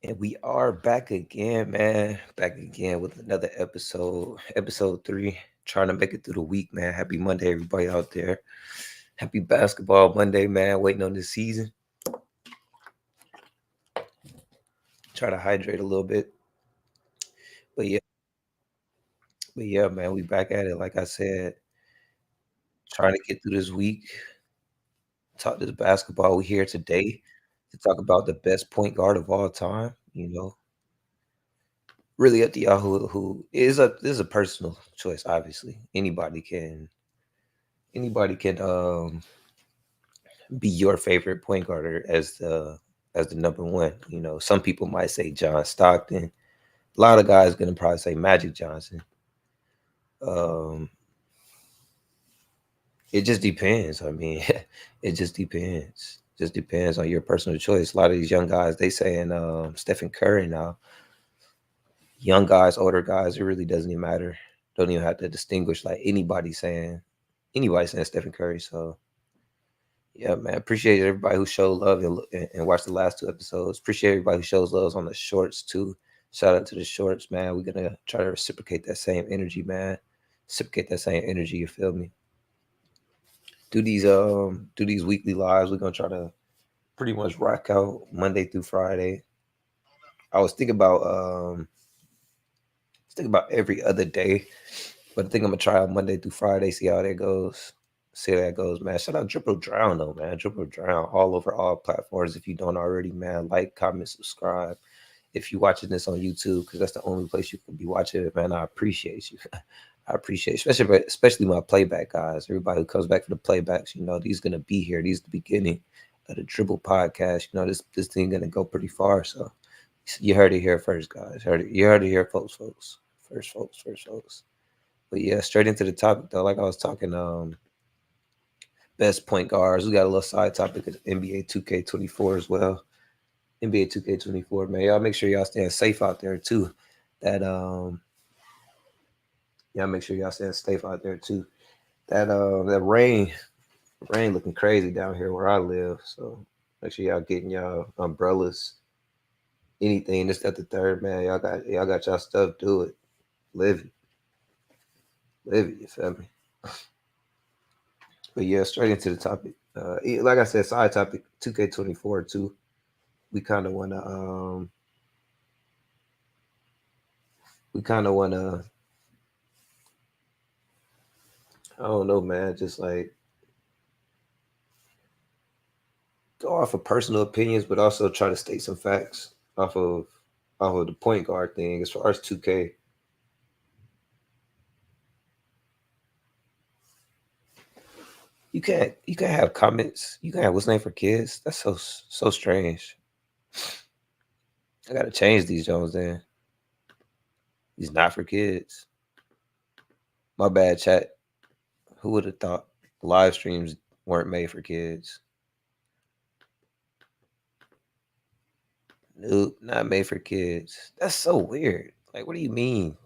And we are back again, man. Back again with another episode 3. Trying to make it through the week, man. Happy Monday, everybody out there. Happy basketball Monday, man. Waiting on this season. Try to hydrate a little bit. But yeah, man, we back at it. Like I said, trying to get through this week. Talk this basketball. We here today to talk about the best point guard of all time. Really up to y'all who is a this is a personal choice, obviously. Anybody can be your favorite point guard as the number one. Some people might say John Stockton. A lot of guys gonna probably say Magic Johnson. Um, it just depends. I mean, it just depends. Just depends on your personal choice. A lot of these young guys, they saying Stephen Curry now. Young guys, older guys, it really doesn't even matter. Don't even have to distinguish like anybody saying Stephen Curry. So yeah, man. Appreciate everybody who showed love and watched the last 2 episodes. Appreciate everybody who shows love on the shorts too. Shout out to the shorts, man. We're gonna try to reciprocate that same energy, man. Reciprocate that same energy. You feel me? Do these weekly lives. We're gonna try to pretty much rock out Monday through Friday. I was thinking about every other day, but I think I'm gonna try out Monday through Friday. See how that goes. See how that goes, man. Shout out Dribble Drown though, man. Dribble Drown all over all platforms. If you don't already, man, like, comment, subscribe. If you're watching this on YouTube, because that's the only place you can be watching it, man, I appreciate you. I appreciate you. Especially my playback guys. Everybody who comes back for the playbacks, these gonna be here. These the beginning of the Dribble podcast. This thing gonna go pretty far. So you heard it here first, guys. You heard it here, folks. First, folks. But yeah, straight into the topic though. Like I was talking, best point guards. We got a little side topic of NBA 2K24 as well. NBA 2K24, man. Y'all make sure y'all staying safe out there too. That Y'all make sure y'all staying safe out there too. That rain looking crazy down here where I live. So make sure y'all getting y'all umbrellas, anything. This, that, the third, man. Y'all got y'all stuff. Do it. Live it. You feel me? But yeah, straight into the topic. Like I said, side topic 2K24 too. We kind of wanna I don't know, man, just like go off of personal opinions, but also try to state some facts off of the point guard thing. As far as 2K, you can't have comments. You can have what's name for kids. That's so strange. I gotta change these Jones then. These not for kids. My bad, chat. Who would have thought live streams weren't made for kids? Nope, not made for kids. That's so weird. Like, what do you mean?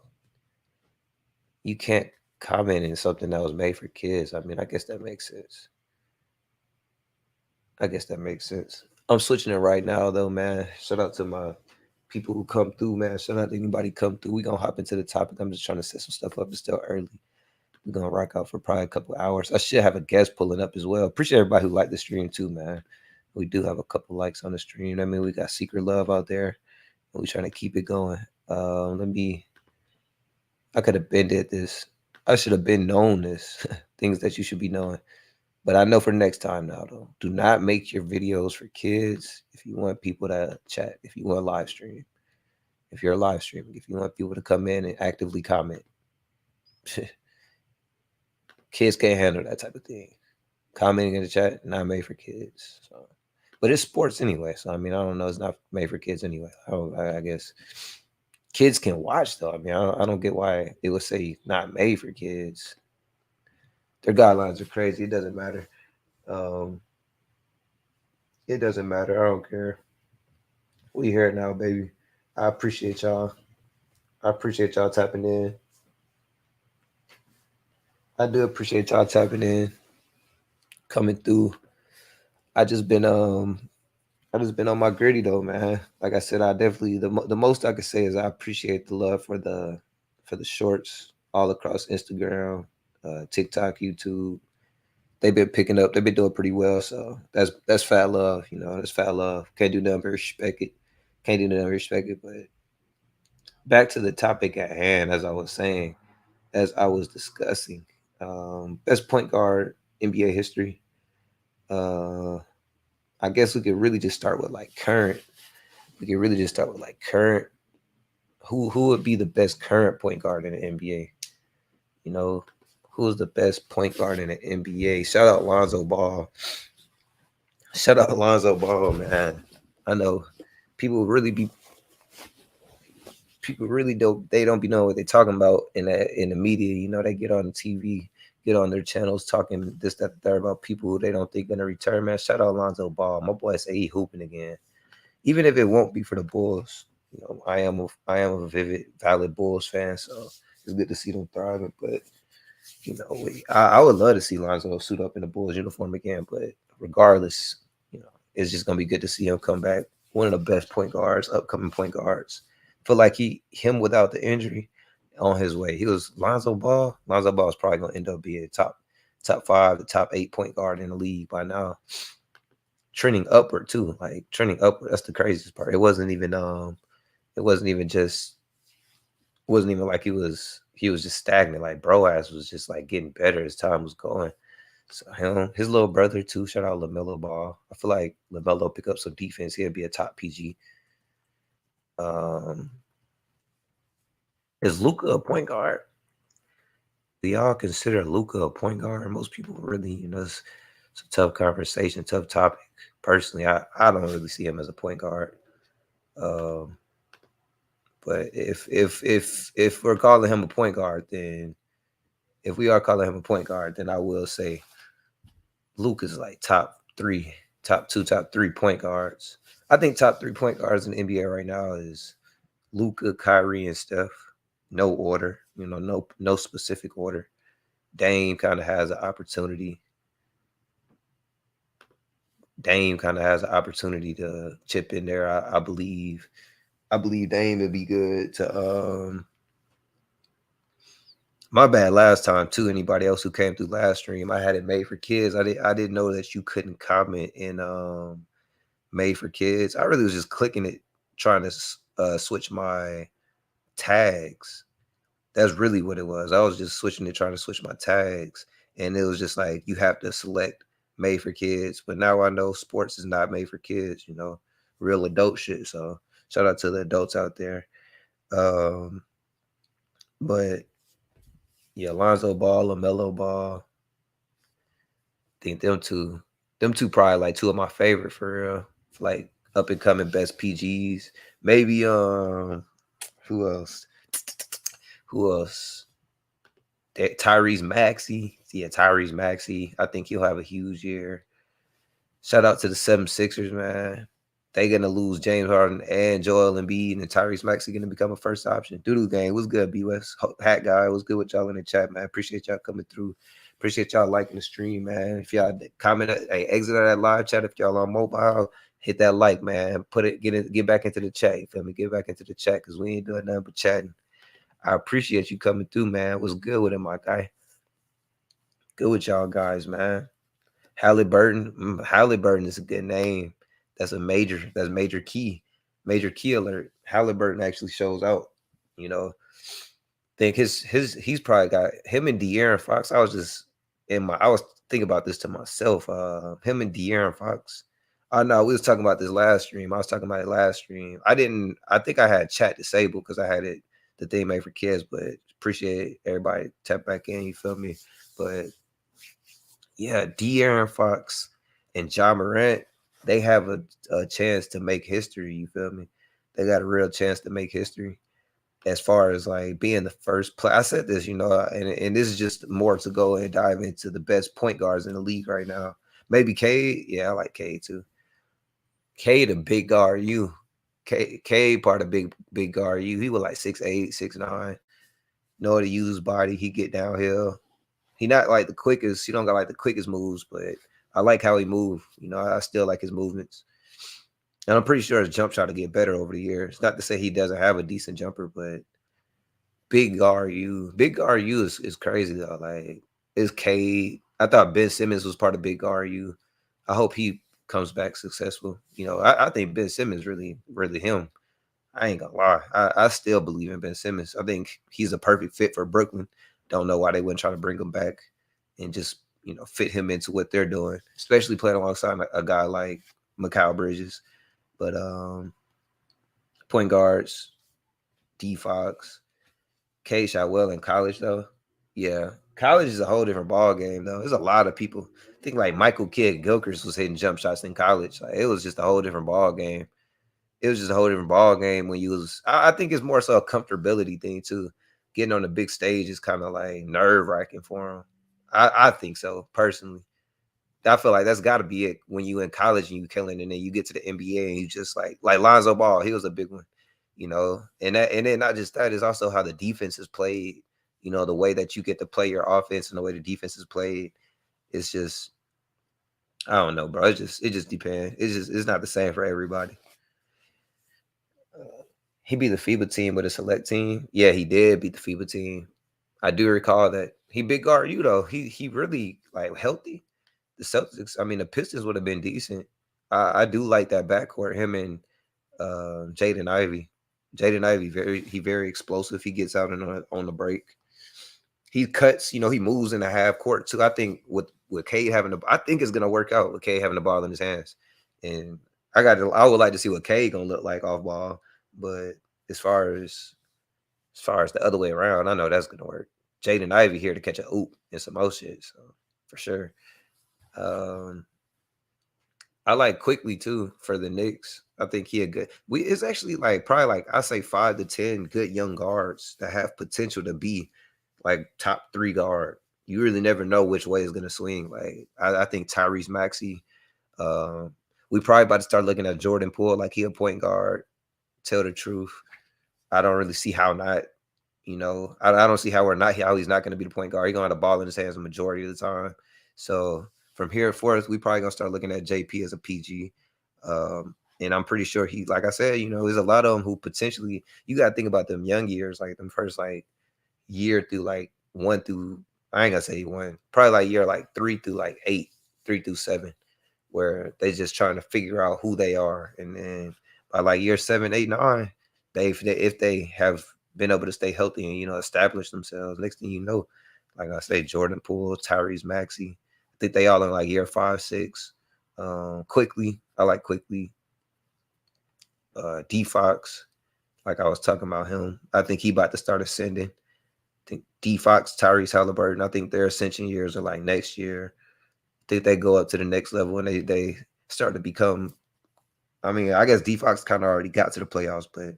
You can't comment in something that was made for kids. I mean, I guess that makes sense. I'm switching it right now, though, man. Shout out to my people who come through, man. Shout out to anybody come through. We gonna hop into the topic. I'm just trying to set some stuff up. It's still early. We're gonna rock out for probably a couple hours. I should have a guest pulling up as well. Appreciate everybody who liked the stream too, man. We do have a couple likes on the stream. I mean, we got Secret Love out there. We trying to keep it going. Let me. I could have been did this. I should have been known this. Things that you should be knowing. But I know for next time now, though. Do not make your videos for kids. If you want people to chat, if you want live stream, if you're live streaming, if you want people to come in and actively comment, kids can't handle that type of thing. Commenting in the chat, not made for kids. So, but it's sports anyway. So I mean, I don't know. It's not made for kids anyway. I guess kids can watch though. I mean, I don't get why it would say not made for kids. Their guidelines are crazy. It doesn't matter. Um, it doesn't matter. I don't care. We here now, baby. I appreciate y'all. I appreciate y'all tapping in. I do appreciate y'all tapping in, coming through. I just been I just been on my gritty though, man. Like I said, I definitely the most I could say is I appreciate the love for the shorts all across Instagram, TikTok, YouTube. They've been picking up. They've been doing pretty well. So that's fat love. You know, that's fat love. Can't do nothing but respect it. Can't do nothing but respect it. But back to the topic at hand, as I was saying, as I was discussing, best point guard NBA history. Uh, I guess we could really just start with like current. We could really just start with like current. Who would be the best current point guard in the NBA? You know, who's the best point guard in the NBA? Shout out Lonzo Ball. Shout out Lonzo Ball, man. I know people really be people really don't be knowing what they're talking about in the media. You know, they get on the TV, get on their channels talking this, that, the third about people who they don't think gonna return. Man, shout out Lonzo Ball. My boy say he hooping again. Even if it won't be for the Bulls. You know, I am a valid Bulls fan, so it's good to see them thriving. But you know, I would love to see Lonzo suit up in the Bulls uniform again. But regardless, you know, it's just gonna be good to see him come back. One of the best point guards, upcoming point guards. Feel like him without the injury on his way. He was Lonzo Ball. Lonzo Ball is probably gonna end up being top five, the top 8 point guard in the league by now. Trending upward too, like trending upward. That's the craziest part. It wasn't even just wasn't even like he was just stagnant. Like bro ass was just like getting better as time was going. So him, his little brother too. Shout out Lamelo Ball. I feel like Lamelo pick up some defense. He'll be a top PG. Um, is Luca a point guard? Do y'all consider Luca a point guard? Most people really, you know, it's a tough conversation, tough topic. Personally, I don't really see him as a point guard. Um, but if we're calling him a point guard, then if we are calling him a point guard, then I will say Luke is like top three, top two, top three point guards. I think top three point guards in the NBA right now is Luca, Kyrie, and Steph. No order, you know, no specific order. Dame kind of has an opportunity. Dame kind of has an opportunity to chip in there. I believe. I believe Dame would be good to. My bad last time too. Anybody else who came through last stream, I had it made for kids. I didn't know that you couldn't comment in made for kids. I really was just clicking it, trying to switch my tags. That's really what it was. I was just switching it, trying to switch my tags, and it was just like you have to select made for kids. But now I know sports is not made for kids. You know, real adult shit. So shout out to the adults out there. Um, but yeah, Lonzo Ball, LaMelo Ball. I think them two probably like two of my favorite for real. Like up and coming best PGs. Maybe who else? Who else? Tyrese Maxey. Yeah, Tyrese Maxey. I think he'll have a huge year. Shout out to the 76ers, man. They gonna lose James Harden and Joel Embiid, and Tyrese Maxey gonna become a first option. Doodoo gang, what's good, B West? Hat guy, what's good with y'all in the chat, man? Appreciate y'all coming through. Appreciate y'all liking the stream, man. If y'all comment, hey, exit that live chat. If y'all on mobile, hit that like, man. Get back into the chat. You feel me? Get back into the chat because we ain't doing nothing but chatting. I appreciate you coming through, man. What's good with it, my guy? Good with y'all guys, man. Halliburton. Halliburton is a good name. That's major key. Major key alert. Halliburton actually shows out. You know, think he's probably got him and De'Aaron Fox. I was thinking about this to myself. Him and De'Aaron Fox. I know we was talking about this last stream. I was talking about it last stream. I think I had chat disabled because I had it the thing made for kids, but appreciate everybody tap back in, you feel me? But yeah, De'Aaron Fox and Ja Morant, they have a chance to make history. You feel me? They got a real chance to make history as far as like being the first play. I said this, you know, and this is just more to go and dive into the best point guards in the league right now. Maybe K. Yeah, I like K too. K the big guard. K part of big guard. He was like 6'8", 6'9". Know how to use his body. He get downhill. He not like the quickest. He don't got like the quickest moves, but I like how he move. You know, I still like his movements. And I'm pretty sure his jump shot to get better over the years. Not to say he doesn't have a decent jumper, but Big RU is crazy though. Like it's K. I thought Ben Simmons was part of Big RU. I hope he comes back successful. I think Ben Simmons really him. I ain't gonna lie. I still believe in Ben Simmons. I think he's a perfect fit for Brooklyn. Don't know why they wouldn't try to bring him back and just fit him into what they're doing, especially playing alongside a guy like Mikal Bridges. But point guards, D Fox, K shot well in college though. Yeah, college is a whole different ball game though. There's a lot of people. I think like Michael Kidd Gilchrist was hitting jump shots in college. Like it was just a whole different ball game. It was just a whole different ball game when you was. I think it's more so a comfortability thing too. Getting on the big stage is kind of like nerve wracking for him. I think so personally. I feel like that's got to be it when you in college and you killing, and then you get to the NBA and you just like Lonzo Ball. He was a big one, and then not just that is also how the defense is played. The way that you get to play your offense and the way the defense is played. It's just I don't know, bro. It just depends. It's not the same for everybody. He beat the FIBA team with a select team. Yeah, he did beat the FIBA team. I do recall that. He big guard you though. He really like healthy. The Celtics, I mean, the Pistons would have been decent. I do like that backcourt. Him and Jaden Ivey. Jaden Ivey very explosive. He gets out on the break. He cuts. He moves in the half court too. I think with Cade I think it's gonna work out with Cade having the ball in his hands. And I would like to see what Cade gonna look like off ball. But as far as the other way around, I know that's gonna work. Jaden Ivey here to catch a oop and some more shit. So for sure. Um, I like Quickly too for the Knicks. I think he a good. It's actually like probably like I say 5 to 10 good young guards that have potential to be like top 3 guard. You really never know which way is gonna swing. Like I think Tyrese Maxey. We probably about to start looking at Jordan Poole like he a point guard. Tell the truth, I don't really see how not. I don't see how he's not going to be the point guard. He's going to have the ball in his hands the majority of the time. So from here forth, we probably going to start looking at JP as a PG. And I'm pretty sure like I said, there's a lot of them who potentially, you got to think about them young years, like them first like year through like 1 through, I ain't gonna say 1, probably like year like 3 through like 8, 3 through 7, where they just trying to figure out who they are. And then by like year 7, 8, 9, if they have been able to stay healthy and establish themselves, next thing you know, like I say, Jordan Poole, Tyrese Maxey, I think they all in like year 5, 6. Quickly, I like Quickly. D Fox, like I was talking about him, I think he about to start ascending. I think D Fox, Tyrese Halliburton, I think their ascension years are like next year. I think they go up to the next level and they start to become. I mean, I guess D Fox kind of already got to the playoffs, but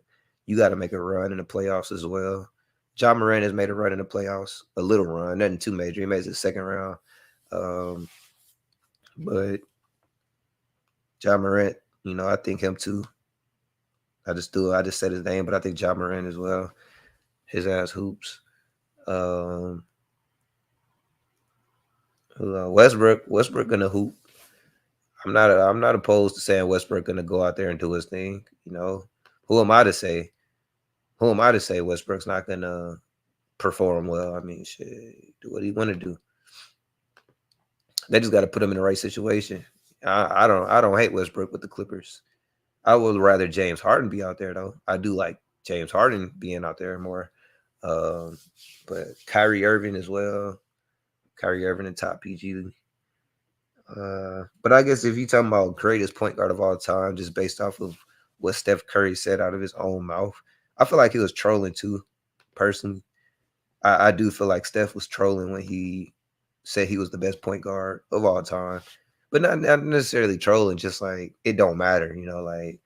you got to make a run in the playoffs as well. John Moran has made a run in the playoffs, a little run, nothing too major. He made it the second round, but John Morant, I think him too. I just said his name, but I think John Moran as well. His ass hoops. Um, Westbrook gonna hoop. I'm not opposed to saying Westbrook gonna go out there and do his thing. Who am I to say? Who am I to say Westbrook's not gonna perform well? I mean, shit, do what he want to do. They just got to put him in the right situation. I don't hate Westbrook with the Clippers. I would rather James Harden be out there though. I do like James Harden being out there more. Um, but Kyrie Irving as well. Kyrie Irving and top PG. But I guess if you're talking about greatest point guard of all time, just based off of what Steph Curry said out of his own mouth, I feel like he was trolling too, personally. I do feel like Steph was trolling when he said he was the best point guard of all time. But not necessarily trolling, just like it don't matter, like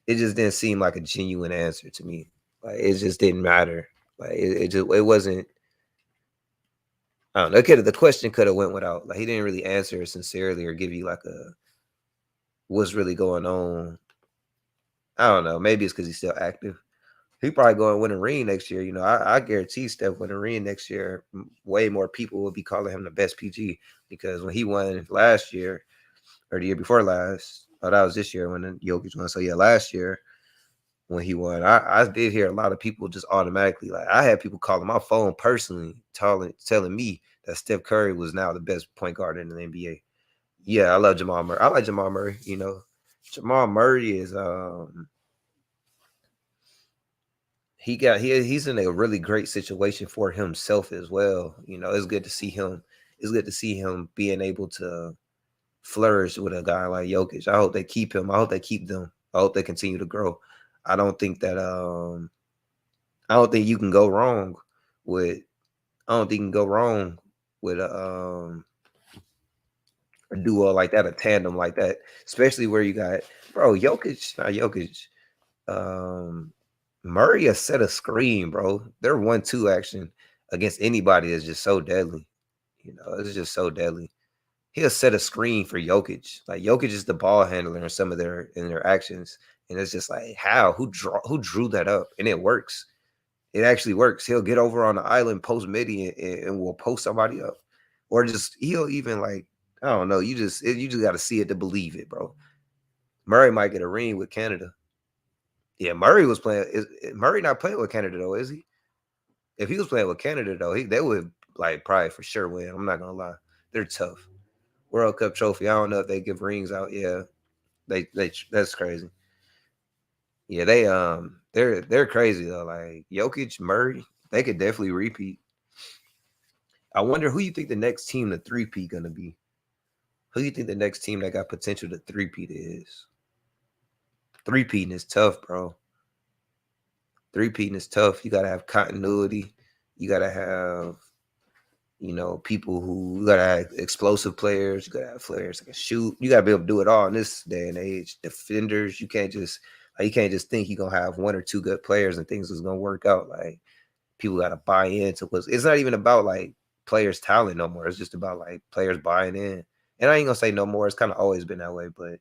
it just didn't seem like a genuine answer to me. Like it just didn't matter. Like it wasn't. I don't know. The question could have went without. Like he didn't really answer sincerely or give you like a what's really going on. I don't know. Maybe it's because he's still active. He probably going to win a ring next year. I guarantee Steph win a ring next year. Way more people will be calling him the best PG because when he won last year or the year before last, Oh, that was this year when Jokic won. So yeah, last year when he won, I did hear a lot of people just automatically like I had people calling my phone personally, telling me that Steph Curry was now the best point guard in the NBA. Yeah, I love Jamal Murray. I like Jamal Murray. You know, Jamal Murray is he's in a really great situation for himself as well. You know, it's good to see him. It's good to see him being able to flourish with a guy like Jokic. I hope they keep him. I hope they keep them. I hope they continue to grow. I don't think that I don't think you can go wrong with I don't think you can go wrong with a duo like that, a tandem like that, especially where you got bro Jokic, not Jokic. Um, Murray has set a screen, bro. Their 1-2 action against anybody is just so deadly. You know, it's just so deadly. He'll set a screen for Jokic. Like Jokic is the ball handler in some of their actions, and it's just like how who drew that up, and it works. It actually works. He'll get over on the island post midi and will post somebody up, or just he'll even like I don't know. You just got to see it to believe it, bro. Murray might get a ring with Canada. Yeah, Murray was playing. Is Murray not playing with Canada though? Is he? If he was playing with Canada though, they would like probably for sure win. I'm not gonna lie, they're tough. World Cup trophy. I don't know if they give rings out. Yeah, they that's crazy. Yeah, they're crazy though. Like Jokic, Murray, they could definitely repeat. I wonder who you think the next team to three-peat gonna be. Who you think the next team that got potential to three-peat is? Three-peating is tough, bro. Three-peating is tough. You gotta have continuity. You gotta have people who you gotta have explosive players. You gotta have players that can shoot. You gotta be able to do it all in this day and age. Defenders, you can't just think you're gonna have one or two good players and things is gonna work out. Like people gotta buy into what's it's not even about like players' talent no more. It's just about like players buying in. And I ain't gonna say no more. It's kind of always been that way, but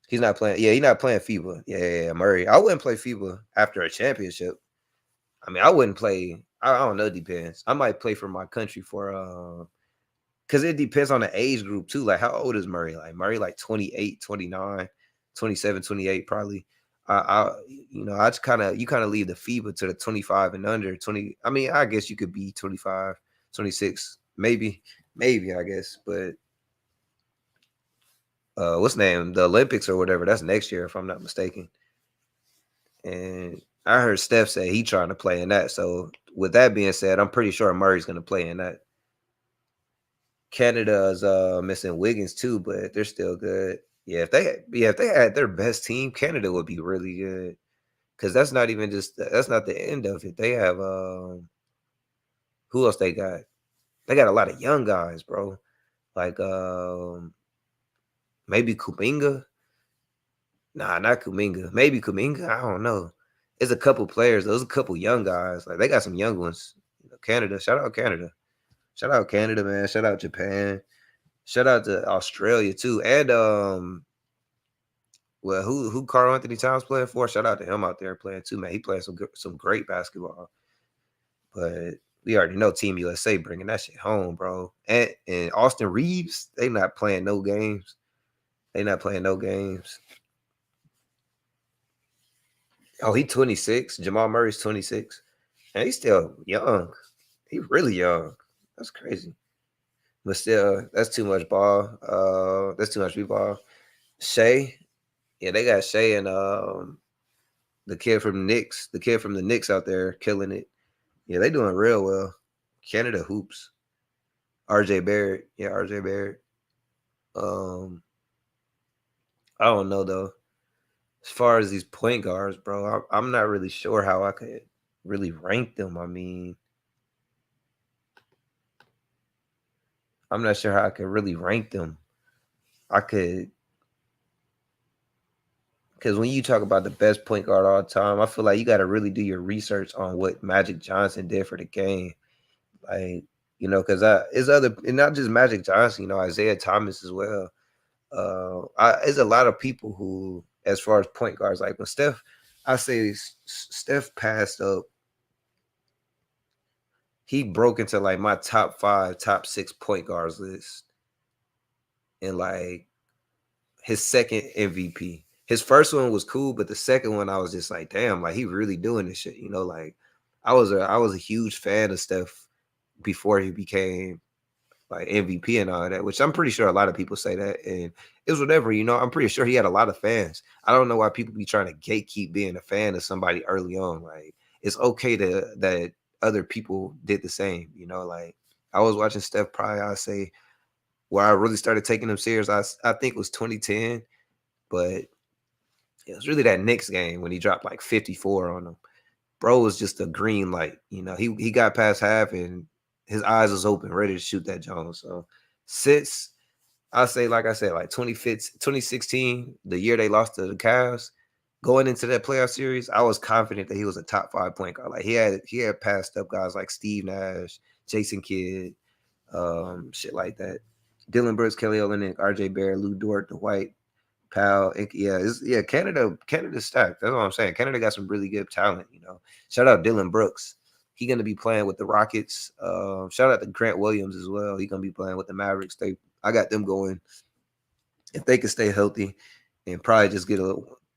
he's not playing. Yeah, he's not playing FIBA. Yeah, Murray. I wouldn't play FIBA after a championship. I mean, I wouldn't play. I don't know. It depends. I might play for my country for because it depends on the age group too. Like how old is Murray? Like Murray like 28, 29, 27, 28 probably. I just you kind of leave the FIBA to the 25 and under 20. I mean, I guess you could be 25, 26, maybe I guess, but what's the name? The Olympics or whatever. That's next year if I'm not mistaken. And I heard Steph say he trying to play in that. So with that being said, I'm pretty sure Murray's going to play in that. Canada's missing Wiggins too, but they're still good. If they had their best team, Canada would be really good. Cause that's not the end of it. They have who else they got? They got a lot of young guys, bro. Like maybe Kuminga. Nah, not Kuminga. Maybe Kuminga. I don't know. There's a couple players. Those a couple young guys. Like they got some young ones. Canada. Shout out Canada. Shout out Canada, man. Shout out Japan. Shout out to Australia too. And well, who Carl Anthony Towns playing for? Shout out to him out there playing too, man. He playing some great basketball. But we already know Team USA bringing that shit home, bro. And Austin Reeves, they not playing no games. They not playing no games. Oh, he 26. Jamal Murray's 26. And he's still young. He really young. That's crazy. But still, that's too much ball. That's too much ball. Shea, yeah, they got Shea and the kid from the Knicks out there killing it. Yeah, they doing real well. Canada hoops. RJ Barrett. Yeah, RJ Barrett. Um, I don't know though. As far as these point guards, bro, I'm not really sure how I could really rank them. I mean, I'm not sure how I could really rank them. I could, because when you talk about the best point guard all time, I feel like you got to really do your research on what Magic Johnson did for the game. Like, because it's other, and not just Magic Johnson, Isaiah Thomas as well. There's a lot of people who, as far as point guards, like when I say Steph passed up, he broke into like my top 5, top 6 point guards list, and like his second MVP. His first one was cool, but the second one I was just like, damn, like he really doing this shit. Like I was a huge fan of Steph before he became like MVP and all that, which I'm pretty sure a lot of people say that, and it was whatever. I'm pretty sure he had a lot of fans. I don't know why people be trying to gatekeep being a fan of somebody early on. Like it's okay that other people did the same. Like I was watching Steph probably I say where I really started taking him serious. I think it was 2010, but it was really that Knicks game when he dropped like 54 on them. Bro was just a green light. He got past half and his eyes was open, ready to shoot that Jones. So since I say, like I said, like 2016, the year they lost to the Cavs, going into that playoff series, I was confident that he was a top 5 point guard. Like he had passed up guys like Steve Nash, Jason Kidd, shit like that. Dylan Brooks, Kelly Olynyk, RJ Barrett, Lou Dort, Dwight Powell. Canada's stacked. That's what I'm saying. Canada got some really good talent. Shout out Dylan Brooks. He gonna be playing with the Rockets. Shout out to Grant Williams as well. He gonna be playing with the Mavericks. I got them going if they can stay healthy and probably just get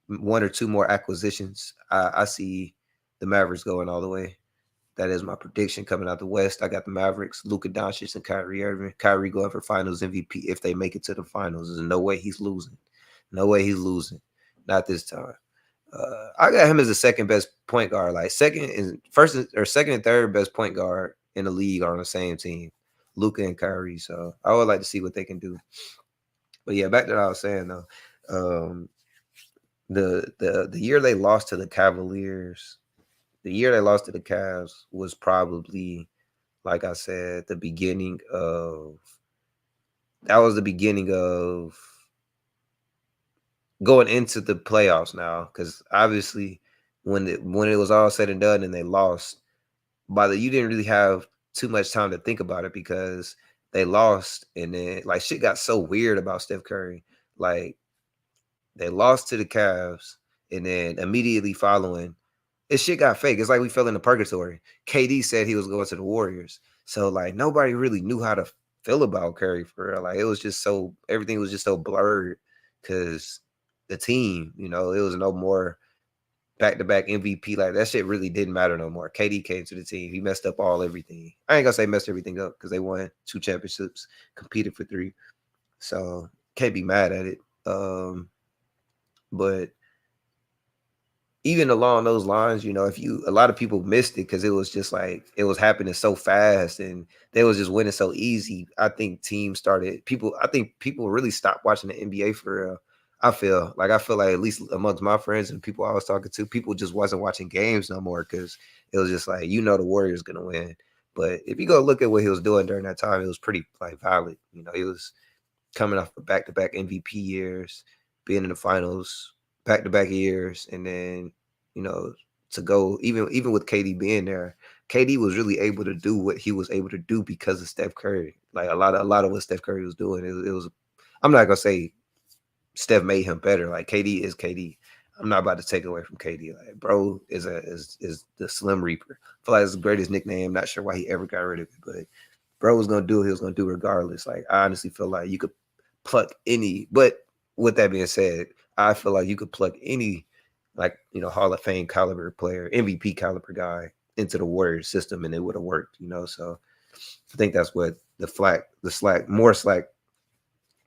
one or two more acquisitions. I see the Mavericks going all the way. That is my prediction coming out the West. I got the Mavericks, Luka Doncic, and Kyrie Irving. Kyrie going for Finals MVP if they make it to the Finals. There's no way he's losing. No way he's losing. Not this time. I got him as the second best point guard. Like second and third best point guard in the league are on the same team, Luka and Kyrie. So I would like to see what they can do. But yeah, back to what I was saying though. Um, the year they lost to the Cavaliers, the year they lost to the Cavs was probably, like I said, that was the beginning of going into the playoffs now. Because obviously, when it was all said and done and they lost, you didn't really have too much time to think about it because they lost, and then like shit got so weird about Steph Curry. Like they lost to the Cavs, and then immediately following, this shit got fake. It's like we fell into purgatory. KD said he was going to the Warriors, so like nobody really knew how to feel about Curry for real. Like it was just everything was just so blurred because the team, it was no more back-to-back MVP. Like that shit really didn't matter no more. KD came to the team. He messed up everything. I ain't gonna say messed everything up because they won 2 championships, competed for 3. So can't be mad at it. But even along those lines, a lot of people missed it because it was just like it was happening so fast and they was just winning so easy. I think people really stopped watching the NBA for real. I feel like at least amongst my friends and people I was talking to, people just wasn't watching games no more because it was just like the Warriors gonna win. But if you go look at what he was doing during that time, it was pretty like valid. He was coming off of back-to-back MVP years, being in the finals back-to-back years, and then to go even with KD being there, KD was really able to do what he was able to do because of Steph Curry. Like a lot of what Steph Curry was doing, it was. I'm not gonna say Steph made him better. Like KD is KD. I'm not about to take away from KD. Like bro is the Slim Reaper. I feel like it's the greatest nickname. Not sure why he ever got rid of it, but bro was gonna do what he was gonna do regardless. Like I honestly feel like you could pluck any. But with that being said, I feel like you could pluck any like Hall of Fame caliber player, MVP caliber guy into the Warriors system, and it would have worked. So I think that's what more slack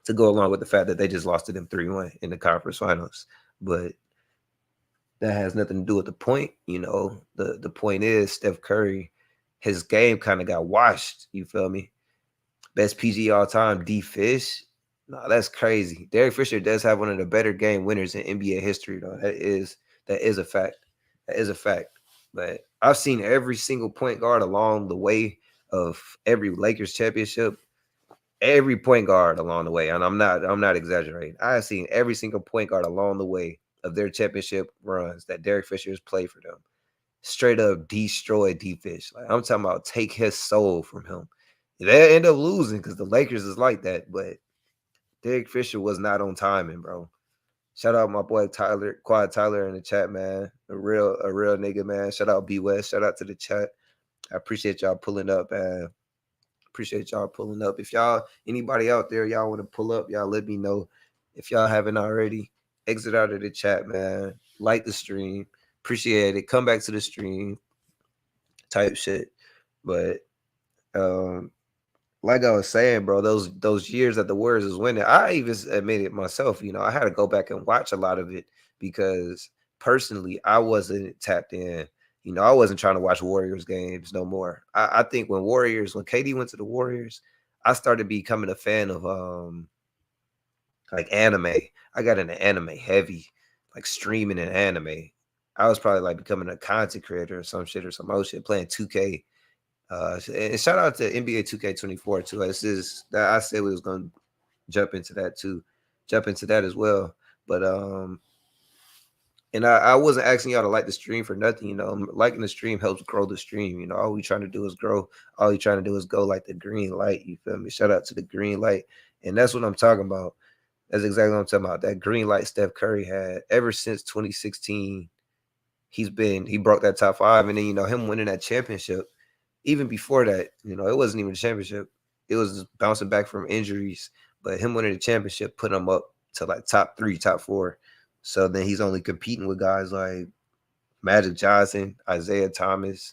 to go along with the fact that they just lost to them 3-1 in the conference finals. But that has nothing to do with the point. The point is Steph Curry, his game kind of got washed. You feel me? Best PG all time, D Fish. No, that's crazy. Derek Fisher does have one of the better game winners in NBA history, though. That is a fact. That is a fact. But I've seen every single point guard along the way of every Lakers championship. Every point guard along the way, and I'm not exaggerating. I have seen every single point guard along the way of their championship runs that Derek Fisher has played for them. Straight up destroy D Fish. Like I'm talking about take his soul from him. They end up losing because the Lakers is like that, but Derek Fisher was not on timing, bro. Shout out my boy Quad Tyler in the chat, man. A real nigga, man. Shout out B West. Shout out to the chat. I appreciate y'all pulling up, man. Appreciate y'all pulling up. If y'all anybody out there, y'all want to pull up, y'all let me know. If y'all haven't already, exit out of the chat, man. Like the stream. Appreciate it. Come back to the stream type shit. But um like I was saying, bro, those years that the Warriors was winning, I even admitted myself, I had to go back and watch a lot of it because personally, I wasn't tapped in. I wasn't trying to watch Warriors games no more. I think when KD went to the Warriors, I started becoming a fan of like anime. I got into anime heavy, like streaming and anime. I was probably like becoming a content creator or some shit or some other shit, playing 2K. And shout out to NBA 2K24 too. This is that I said we was gonna jump into that too, jump into that as well. But and I wasn't asking y'all to like the stream for nothing. Liking the stream helps grow the stream. All we trying to do is grow. All we trying to do is go like the green light. You feel me? Shout out to the green light, and that's what I'm talking about. That's exactly what I'm talking about. That green light Steph Curry had ever since 2016. He broke that top five, and then him winning that championship. Even before that, it wasn't even a championship. It was bouncing back from injuries, but him winning the championship put him up to like top 3, top 4. So then he's only competing with guys like Magic Johnson, Isaiah Thomas,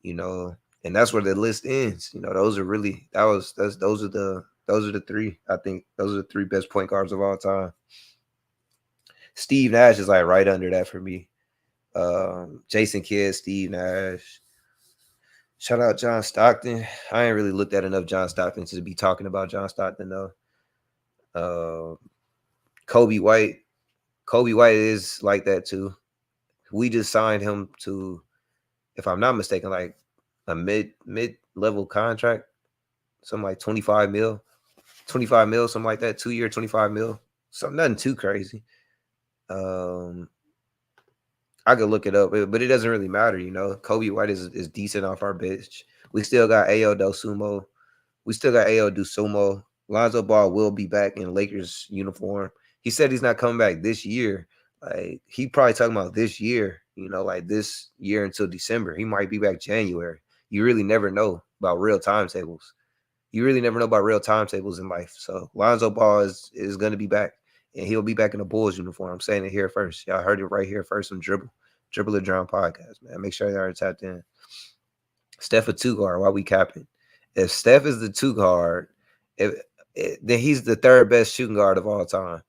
and that's where the list ends. Those are really those are the three. I think those are the 3 best point guards of all time. Steve Nash is like right under that for me. Jason Kidd, Steve Nash. Shout out John Stockton. I ain't really looked at enough John Stockton to be talking about John Stockton though. Kobe White. Kobe White is like that too. We just signed him to, if I'm not mistaken, like a mid level contract, something like 25 mil, something like that. 2-year, 25 mil. Something nothing too crazy. I could look it up, but it doesn't really matter, Kobe White is decent off our bench. We still got Ayo Dosunmu. We still got Ayo Dosunmu. Lonzo Ball will be back in Lakers uniform. He said he's not coming back this year. Like he probably talking about this year, like this year until December. He might be back January. You really never know about real timetables. You really never know about real timetables in life. So Lonzo Ball is going to be back, and he'll be back in the Bulls uniform. I'm saying it here first. Y'all heard it right here first on Dribble or Drown podcast, man. Make sure y'all are tapped in. Steph a 2 guard. Why we capping? If Steph is the 2 guard, then he's the 3rd best shooting guard of all time.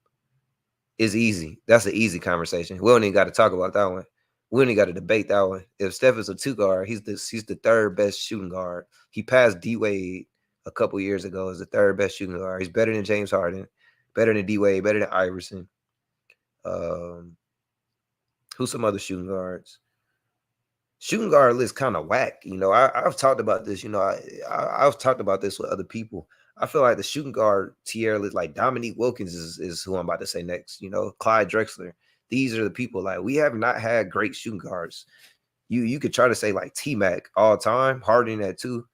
It's easy. That's an easy conversation. We don't even got to talk about that one. We don't even got to debate that one. If Steph is a 2 guard, he's the 3rd best shooting guard. He passed D Wade a couple years ago as the 3rd best shooting guard. He's better than James Harden, better than D Wade, better than Iverson. Who's some other shooting guards? Shooting guard list kind of whack. I've talked about this. I've talked about this with other people. I feel like the shooting guard tier list, like Dominique Wilkins is who I'm about to say next. Clyde Drexler. These are the people. Like we have not had great shooting guards. You could try to say like T-Mac all time. Harden at 2.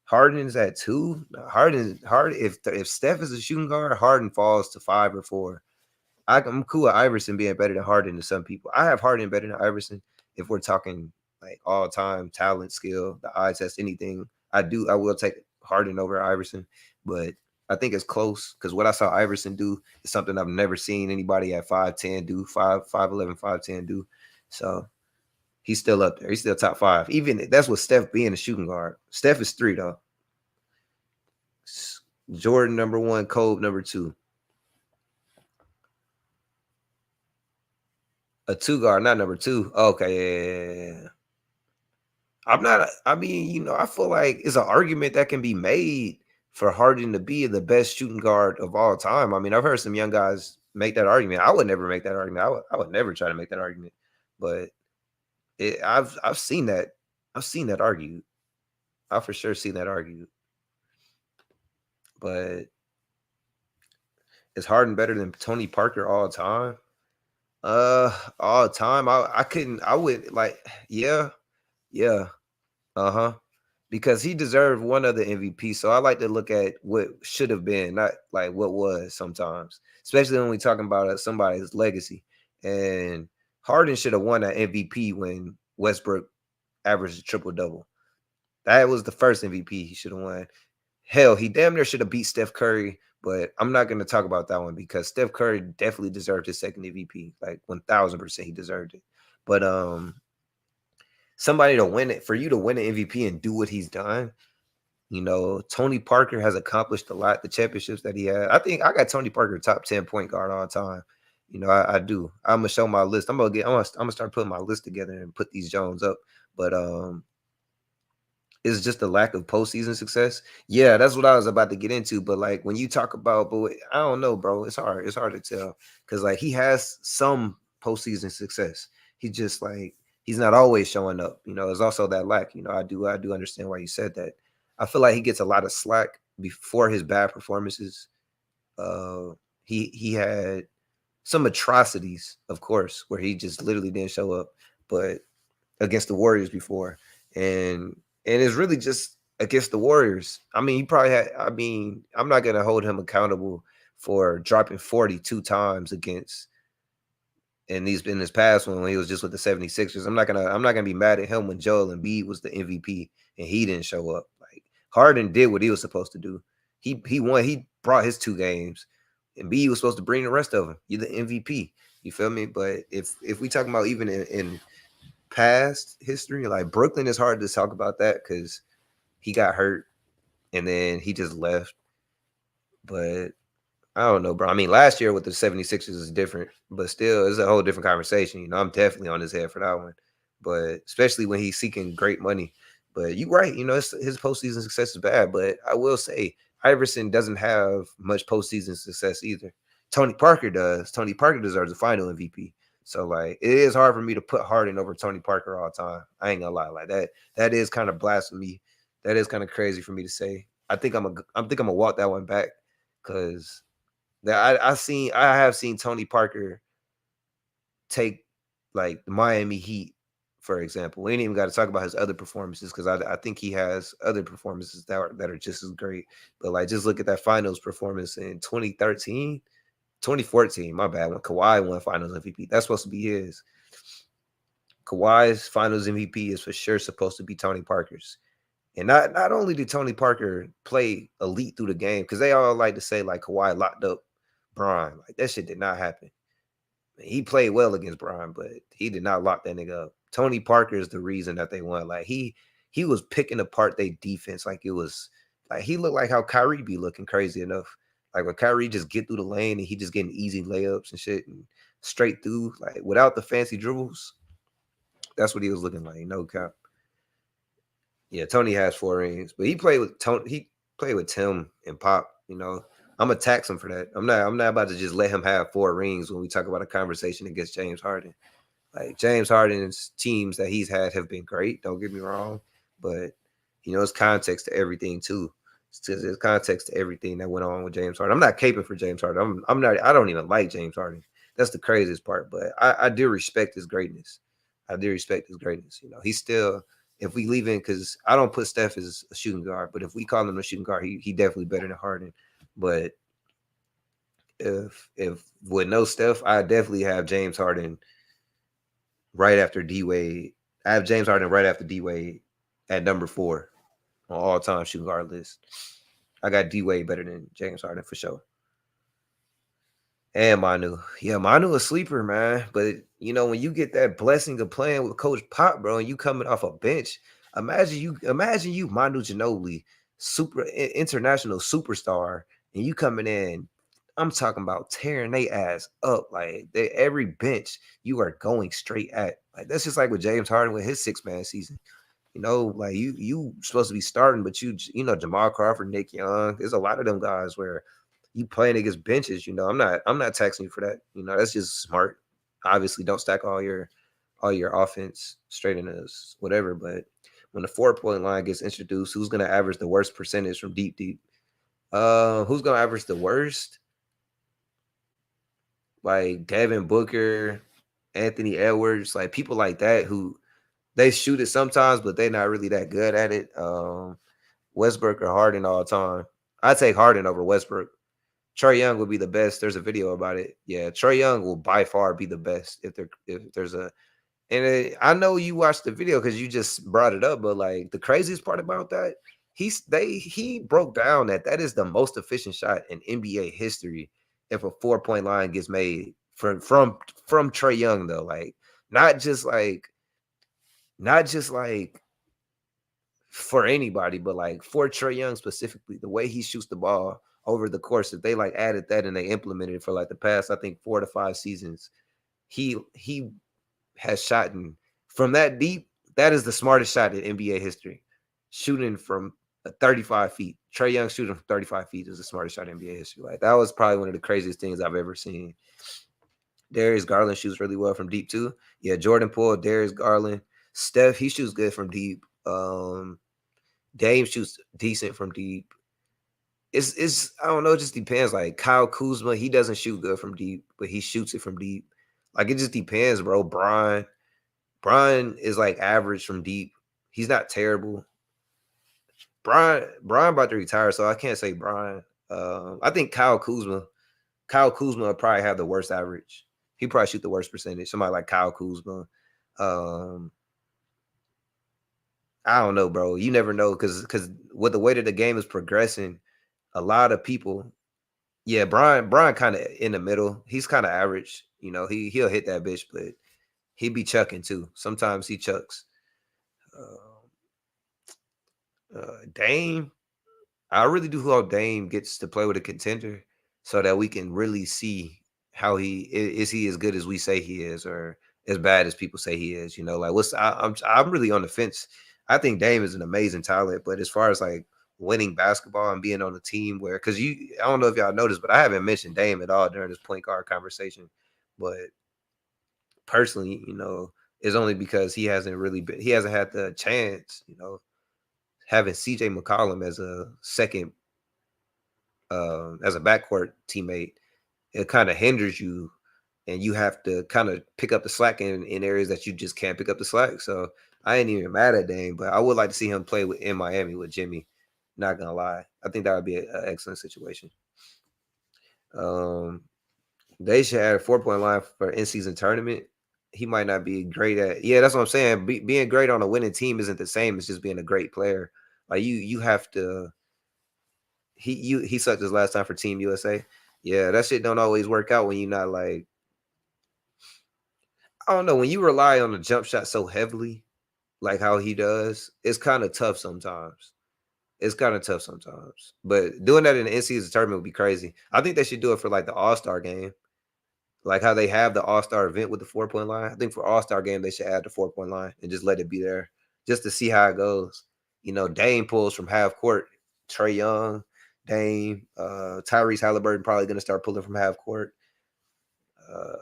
Harden's at 2. Harden. If Steph is a shooting guard, Harden falls to 5 or 4. I'm cool with Iverson being better than Harden to some people. I have Harden better than Iverson if we're talking like all time talent, skill, the eye test, anything. I will take Harden over Iverson, but I think it's close because what I saw Iverson do is something I've never seen anybody at 5'10" do, 5'11", 5'10" do. So he's still up there. He's still top 5. Even that's what Steph being a shooting guard. Steph is 3 though. Jordan number 1, Kobe number 2. A 2 guard, not number 2. Okay, yeah. I feel like it's an argument that can be made for Harden to be the best shooting guard of all time. I mean, I've heard some young guys make that argument. I would never make that argument. I would never try to make that argument. But I've seen that. I've seen that argued. I for sure seen that argued. But is Harden better than Tony Parker all time? All time. I couldn't. I would like. Yeah. Because he deserved one of the MVP. So I like to look at what should have been, not like what was sometimes, especially when we're talking about somebody's legacy. And Harden should have won that MVP when Westbrook averaged a triple double. That was the first MVP he should have won. Hell, he damn near should have beat Steph Curry But I'm not going to talk about that one because Steph Curry definitely deserved his second MVP. Like 1000% he deserved it. But somebody to win it, for you to win an MVP and do what he's done, Tony Parker has accomplished a lot. The championships that he had, I think I got Tony Parker top 10 point guard all time. I do. I'm gonna show my list. I'm gonna start putting my list together and put these Jones up. But it's just a lack of postseason success. Yeah, that's what I was about to get into. But like when you talk about, but I don't know, bro. It's hard. It's hard to tell because like he has some postseason success. He just like he's not always showing up. It's also that lack. I do understand why you said that. I feel like he gets a lot of slack before his bad performances. Uh, he had some atrocities, of course, where he just literally didn't show up. But against the Warriors before, and it's really just against the Warriors. I mean, he probably had. I mean, I'm not gonna hold him accountable for dropping 42 times against. And he's been his past one when he was just with the 76ers. I'm not gonna be mad at him when Joel Embiid was the MVP and he didn't show up. Like Harden did what he was supposed to do. He won. He brought his 2 games. Embiid was supposed to bring the rest of them. You're the MVP. You feel me? But if we talking about even in past history, like Brooklyn is hard to talk about that because he got hurt and then he just left. But I don't know, bro. I mean, last year with the 76ers is different, but still, it's a whole different conversation. I'm definitely on his head for that one. But especially when he's seeking great money. But you're right. His postseason success is bad. But I will say, Iverson doesn't have much postseason success either. Tony Parker does. Tony Parker deserves a final MVP. So, like, it is hard for me to put Harden over Tony Parker all the time. I ain't gonna lie. Like that. That is kind of blasphemy. That is kind of crazy for me to say. I think I'm gonna walk that one back because that I have seen Tony Parker take like the Miami Heat, for example. We ain't even got to talk about his other performances because I think he has other performances that are just as great. But like just look at that finals performance in 2013, 2014, my bad, when Kawhi won finals MVP. That's supposed to be his. Kawhi's finals MVP is for sure supposed to be Tony Parker's. And not only did Tony Parker play elite through the game, because they all like to say like Kawhi locked up Bron. Like that shit did not happen. He played well against Bron, but he did not lock that nigga up. Tony Parker is the reason that they won. Like he was picking apart their defense like it was like he looked like how Kyrie be looking crazy enough. Like when Kyrie just get through the lane and he just getting easy layups and shit and straight through, like without the fancy dribbles. That's what he was looking like. No cap. Yeah, Tony has 4 rings, but he played with Tony. He played with Tim and Pop. I'm gonna tax him for that. I'm not about to just let him have 4 rings when we talk about a conversation against James Harden. Like James Harden's teams that he's had have been great. Don't get me wrong, but it's context to everything too. There's context to everything that went on with James Harden. I'm not caping for James Harden. I'm not. I don't even like James Harden. That's the craziest part. But I do respect his greatness. I do respect his greatness. He's still. If we leave in, because I don't put Steph as a shooting guard, but if we call him a shooting guard, he definitely better than Harden. But if with no Steph, I definitely have James Harden right after D Wade. I have James Harden right after D Wade at number 4 on all time shooting guard list. I got D Wade better than James Harden for sure. And Manu. Yeah, Manu a sleeper, man. But when you get that blessing of playing with Coach Pop, bro, and you coming off a bench, imagine you, Manu Ginobili, international superstar, and you coming in. I'm talking about tearing they ass up. Like every bench you are going straight at. Like that's just like with James Harden with his 6-man season. Like you supposed to be starting, but Jamal Crawford, Nick Young, there's a lot of them guys where you playing against benches. I'm not taxing you for that. That's just smart. Obviously, don't stack all your offense straight in us, whatever. But when the 4-point line gets introduced, who's gonna average the worst percentage from deep deep? Who's gonna average the worst? Like Devin Booker, Anthony Edwards, like people like that who they shoot it sometimes, but they're not really that good at it. Westbrook or Harden all the time. I take Harden over Westbrook. Trae Young would be the best. There's a video about it. Yeah, Trae Young will by far be the best if there's a. And I know you watched the video because you just brought it up, but like the craziest part about that he broke down that is the most efficient shot in NBA history if a 4-point line gets made from Trey Young though. Like not just like not just like for anybody, but like for Trey Young specifically, the way he shoots the ball over the course, if they like added that and they implemented it for like the past, I think 4 to 5 seasons, he has shot from that deep. That is the smartest shot in NBA history. Shooting from 35 feet. Trey Young shooting from 35 feet is the smartest shot in NBA history. Like that was probably one of the craziest things I've ever seen. Darius Garland shoots really well from deep too. Yeah, Jordan Poole, Darius Garland, Steph, he shoots good from deep. Dame shoots decent from deep. It's I don't know, it just depends. Like Kyle Kuzma, he doesn't shoot good from deep, but he shoots it from deep. Like it just depends, bro. Brian is like average from deep. He's not terrible. Brian about to retire, so I can't say Brian. I think Kyle Kuzma. Kyle Kuzma will probably have the worst average. He probably shoot the worst percentage. Somebody like Kyle Kuzma. Um, I don't know, bro. You never know because with the way that the game is progressing, a lot of people. Yeah, Brian kind of in the middle. He's kind of average. You know, he'll hit that bitch, but he be chucking too. Sometimes he chucks. Dame, I really do hope Dame gets to play with a contender so that we can really see how is he as good as we say he is or as bad as people say he is. You know, like I'm really on the fence. I think Dame is an amazing talent, but as far as like winning basketball and being on a team where because I don't know if y'all noticed, but I haven't mentioned Dame at all during this point guard conversation. But personally, you know, it's only because he hasn't had the chance, you know, having CJ McCollum as a backcourt teammate, it kind of hinders you, and you have to kind of pick up the slack in areas that you just can't pick up the slack. So I ain't even mad at Dame, but I would like to see him play in Miami with Jimmy. Not gonna lie, I think that would be an excellent situation. Um, they should add a 4-point line for in-season tournament. He might not be great at. Yeah, that's what I'm saying. Being great on a winning team isn't the same as just being a great player. Like you have to. He sucked his last time for Team USA. Yeah, that shit don't always work out when you're not like I don't know when you rely on the jump shot so heavily, like how he does. It's kind of tough sometimes. It's kind of tough sometimes. But doing that in the NCAA tournament would be crazy. I think they should do it for like the All Star game, like how they have the All Star event with the 4-point line. I think for All Star game they should add the 4-point line and just let it be there, just to see how it goes. You know, Dame pulls from half court. Trey Young, Dame, Tyrese Halliburton probably going to start pulling from half court. Uh,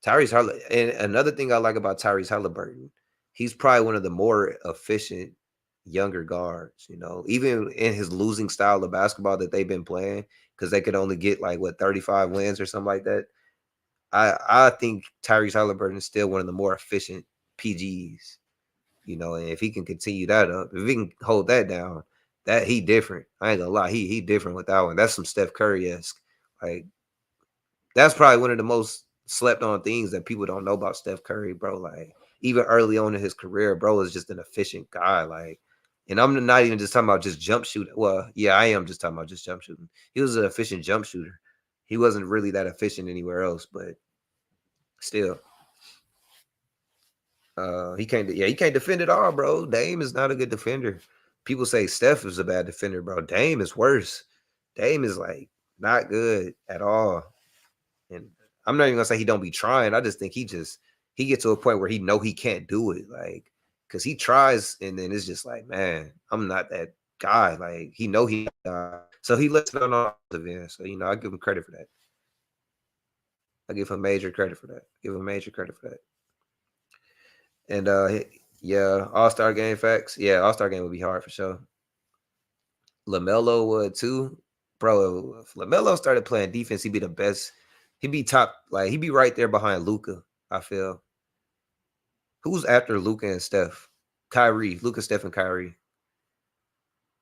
Tyrese Halliburton. And another thing I like about Tyrese Halliburton, he's probably one of the more efficient younger guards. You know, even in his losing style of basketball that they've been playing, because they could only get like 35 wins or something like that. I think Tyrese Halliburton is still one of the more efficient PGs. You know, and if he can continue that up, if he can hold that down, that he different. I ain't gonna lie, he different with that one. That's some Steph Curry esque. Like that's probably one of the most slept on things that people don't know about Steph Curry, bro. Like even early on in his career, bro is just an efficient guy. Like, and I'm not even just talking about just jump shooting. Well, yeah, I am just talking about just jump shooting. He was an efficient jump shooter. He wasn't really that efficient anywhere else, but still, he can't defend it all, bro. Dame is not a good defender. People say Steph is a bad defender, bro. Dame is worse. Dame is like not good at all. And I'm not even gonna say he don't be trying. I just think he gets to a point where he know he can't do it. Like, cause he tries and then it's just like, man, I'm not that guy. Like he know he so he lets it on the end. So you know, I give him credit for that. I give him major credit for that. Give him major credit for that. And yeah, All Star game facts. Yeah, All Star game would be hard for sure. LaMelo would too, bro. If LaMelo started playing defense, he'd be the best. He'd be top, like he'd be right there behind Luca. I feel. Who's after Luca and Steph? Kyrie, Luca, Steph, and Kyrie.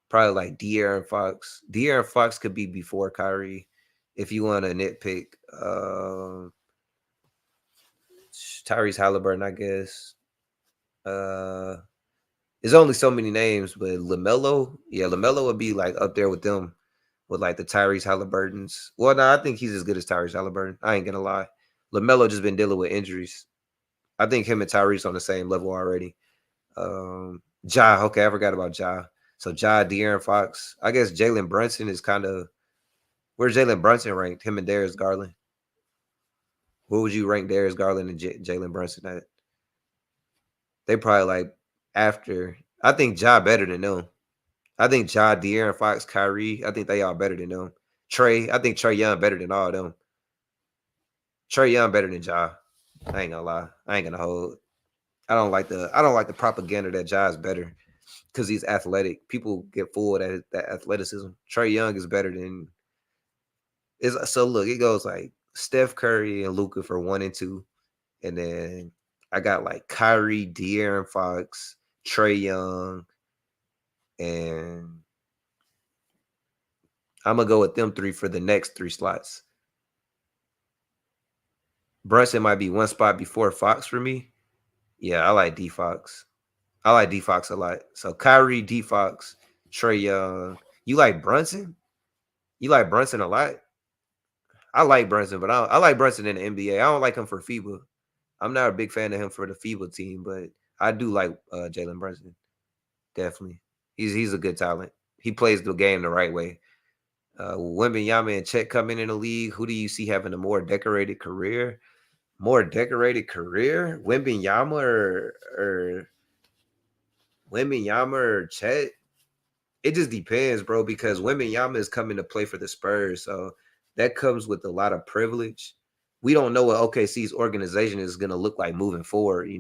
Probably like De'Aaron Fox. De'Aaron Fox could be before Kyrie, if you want to nitpick. Tyrese Halliburton, I guess. Uh, There's only so many names, but LaMelo, yeah, LaMelo would be like up there with them, with like the Tyrese Halliburtons. Well, no, I think he's as good as Tyrese Halliburton. I ain't gonna lie. LaMelo just been dealing with injuries. I think him and Tyrese on the same level already. Ja, okay, I forgot about Ja. So Ja, De'Aaron Fox. I guess Jalen Brunson is kind of where's Jalen Brunson ranked? Him and Darius Garland. Where would you rank Darius Garland and Jalen Brunson at? They probably like after. I think Ja better than them. I think Ja, De'Aaron Fox, Kyrie. I think they all better than them. Trey. I think Trey Young better than all of them. Trey Young better than Ja. I ain't gonna lie. I ain't gonna hold. I don't like the propaganda that Ja is better because he's athletic. People get fooled at that athleticism. Trey Young is better than is so look, it goes like Steph Curry and Luca for 1 and 2. And then I got like Kyrie, De'Aaron Fox, Trey Young, and I'm gonna go with them three for the next three slots. Brunson might be one spot before Fox for me. Yeah, I like D Fox. I like D Fox a lot. So Kyrie, D Fox, Trey Young. You like Brunson? You like Brunson a lot? I like Brunson, but I like Brunson in the NBA. I don't like him for FIBA. I'm not a big fan of him for the FIBA team, but I do like Jalen Brunson. Definitely, he's a good talent. He plays the game the right way. Wembanyama and Chet coming in the league. Who do you see having a more decorated career? More decorated career? Wembanyama or Chet? It just depends, bro, because Wembanyama is coming to play for the Spurs, so that comes with a lot of privilege. We don't know what OKC's organization is going to look like moving forward.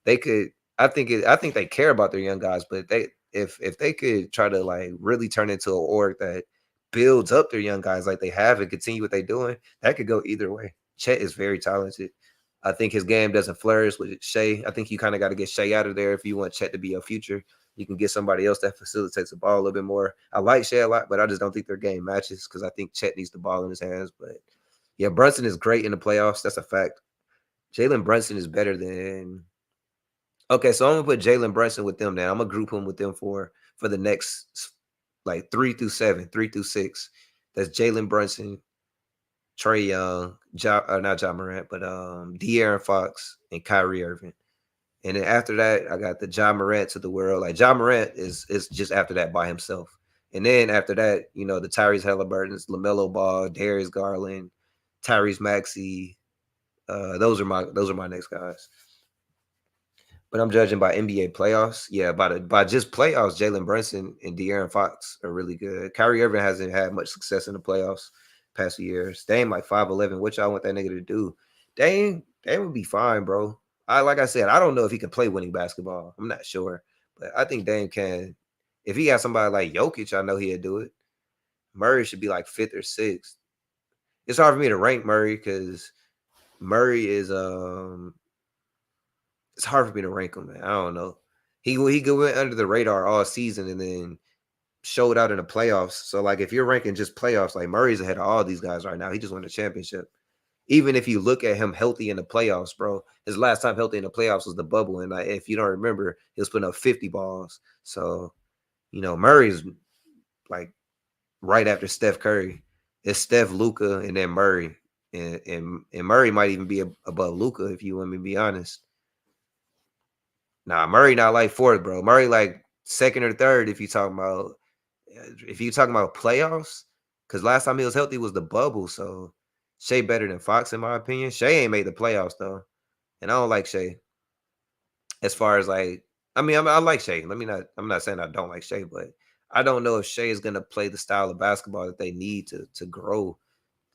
They could. I think they care about their young guys, but if they could try to like really turn into an org that builds up their young guys like they have and continue what they're doing, that could go either way. Chet is very talented. I think his game doesn't flourish with Shea. I think you kind of got to get Shea out of there if you want Chet to be your future. You can get somebody else that facilitates the ball a little bit more. I like Shea a lot, but I just don't think their game matches because I think Chet needs the ball in his hands. But yeah, Brunson is great in the playoffs. That's a fact. Jalen Brunson is better than. Okay, so I'm gonna put Jalen Brunson with them now. I'm gonna group him with them for the next like 3 through 7, 3 through 6. That's Jalen Brunson, Trey Young, not John Morant, but De'Aaron Fox and Kyrie Irving. And then after that, I got the John Morant of the world. Like John Morant is just after that by himself. And then after that, the Tyrese Halliburton's, LaMelo Ball, Darius Garland, Tyrese Maxey. Those are my next guys. But I'm judging by NBA playoffs. Yeah, by just playoffs, Jalen Brunson and De'Aaron Fox are really good. Kyrie Irving hasn't had much success in the playoffs past few years. Dame like 5'11". What y'all want that nigga to do? Dame would be fine, bro. Like I said, I don't know if he can play winning basketball. I'm not sure. But I think Dame can. If he got somebody like Jokic, I know he'd do it. Murray should be like fifth or sixth. It's hard for me to rank Murray because Murray is it's hard for me to rank him, man. I don't know. He went under the radar all season and then showed out in the playoffs. So like if you're ranking just playoffs, like Murray's ahead of all these guys right now. He just won the championship. Even if you look at him healthy in the playoffs, bro, his last time healthy in the playoffs was the bubble. And like, if you don't remember, he was putting up 50 balls. So, Murray's like right after Steph Curry. It's Steph, Luca, and then Murray. And Murray might even be above Luca if you want me to be honest. Nah, Murray not like fourth, bro. Murray like second or third if you talking about playoffs. Because last time he was healthy was the bubble. So Shea better than Fox in my opinion. Shea ain't made the playoffs though, and I don't like Shea. As far as like, I like Shea. I'm not saying I don't like Shea, but I don't know if Shea is gonna play the style of basketball that they need to grow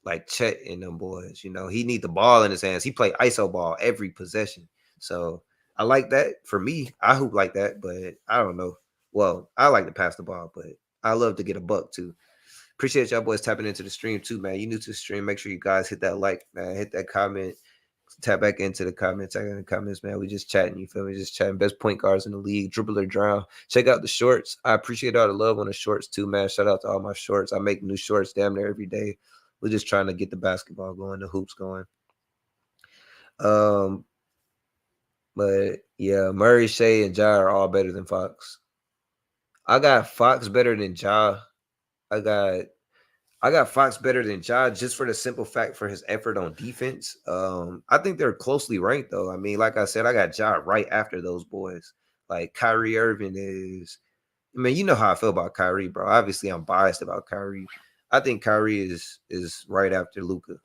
like Chet and them boys. He need the ball in his hands. He play ISO ball every possession. So I like that. For me, I hoop like that, but I don't know. Well, I like to pass the ball, but I love to get a buck too. Appreciate y'all boys tapping into the stream too, man. You new to the stream, make sure you guys hit that like, man. Hit that comment. Tap back into the comments. Tag in the comments, man. We just chatting. You feel me? Just chatting. Best point guards in the league. Dribble or drown. Check out the shorts. I appreciate all the love on the shorts too, man. Shout out to all my shorts. I make new shorts damn near every day. We're just trying to get the basketball going, the hoops going. Um, But yeah, Murray, Shea, and Ja are all better than Fox. I got Fox better than Ja. I got I got Fox better than Ja just for the simple fact for his effort on defense. I think they're closely ranked though. I mean, like I said, I got Ja right after those boys. Like Kyrie Irving is. I mean, you know how I feel about Kyrie, bro. Obviously, I'm biased about Kyrie. I think Kyrie is right after Luca,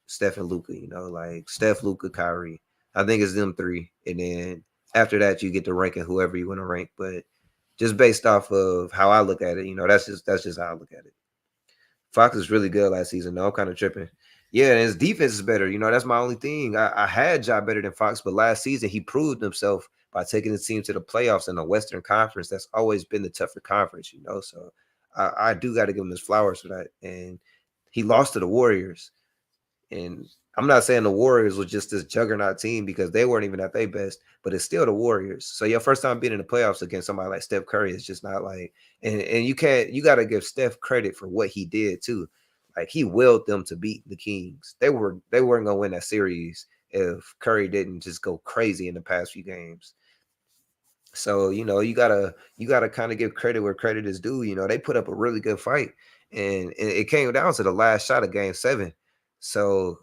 Steph and Luca. You know, like Steph, Luca, Kyrie. I think it's them three, and then after that, you get to ranking whoever you want to rank. But just based off of how I look at it, you know, that's just how I look at it. Fox is really good last season. No, I'm kind of tripping. Yeah, and his defense is better. You know, that's my only thing. I had Ja better than Fox, but last season he proved himself by taking the team to the playoffs in the Western Conference. That's always been the tougher conference, you know. So I do got to give him his flowers for that. And he lost to the Warriors. And I'm not saying the Warriors was just this juggernaut team because they weren't even at their best, but it's still the Warriors. So your first time being in the playoffs against somebody like Steph Curry is just not like, and you got to give Steph credit for what he did too. Like he willed them to beat the Kings. They weren't gonna win that series if Curry didn't just go crazy in the past few games. So you gotta kind of give credit where credit is due. You know they put up a really good fight, and it came down to the last shot of Game 7. So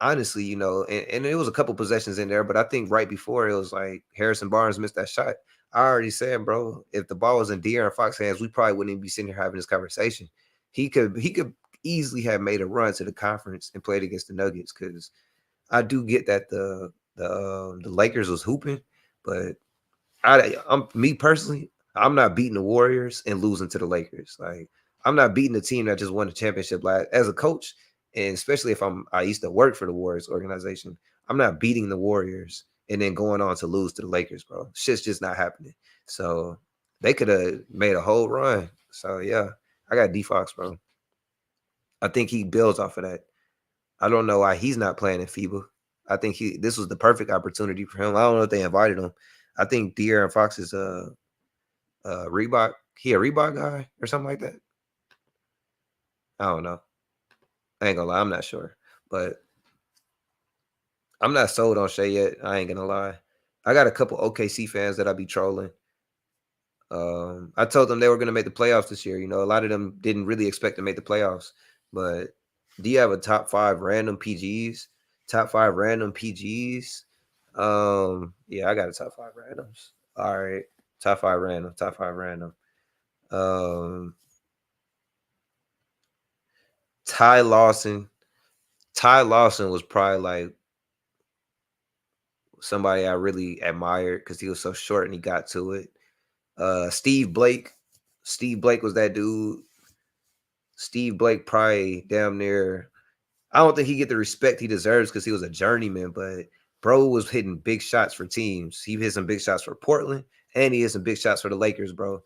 honestly, and it was a couple possessions in there, but I think right before it was like Harrison Barnes missed that shot. I already said, bro, if the ball was in De'Aaron Fox hands, we probably wouldn't even be sitting here having this conversation. He could easily have made a run to the conference and played against the Nuggets because I do get that the Lakers was hooping, but I'm me personally, I'm not beating the Warriors and losing to the Lakers. Like I'm not beating the team that just won the championship last as a coach, and especially if I used to work for the Warriors organization. I'm not beating the Warriors and then going on to lose to the Lakers, bro. Shit's just not happening. So they could have made a whole run. So yeah, I got D Fox, bro. I think he builds off of that. I don't know why he's not playing in FIBA. I think this was the perfect opportunity for him. I don't know if they invited him. I think De'Aaron Fox is Reebok. He a Reebok guy or something like that. I don't know. I ain't gonna lie. I'm not sure, but I'm not sold on Shea yet. I ain't gonna lie. I got a couple OKC fans that I be trolling. I told them they were gonna make the playoffs this year. You know, a lot of them didn't really expect to make the playoffs. But do you have a top 5 random PGs? Top 5 random PGs? Yeah, I got a top 5 randoms. All right, top 5 random. Top 5 random. Um, Ty Lawson. Ty Lawson was probably like somebody I really admired because he was so short and he got to it. Steve Blake. Steve Blake was that dude. Steve Blake probably damn near. I don't think he get the respect he deserves because he was a journeyman, but bro was hitting big shots for teams. He hit some big shots for Portland, and he hit some big shots for the Lakers, bro.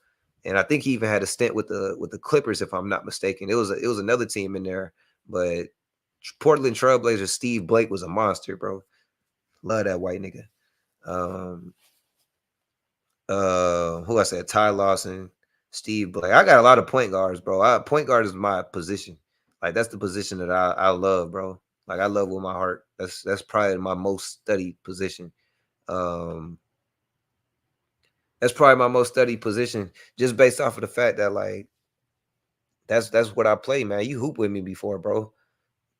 And I think he even had a stint with the Clippers, if I'm not mistaken. It was another team in there, but Portland Trailblazers Steve Blake was a monster, bro. Love that white nigga. Um, who I said Ty Lawson, Steve Blake. I got a lot of point guards, bro. Point guard is my position. Like that's the position that I love, bro. Like I love with my heart. That's probably my most studied position. Um, that's probably my most studied position, just based off of the fact that like that's what I play, man. You hoop with me before, bro.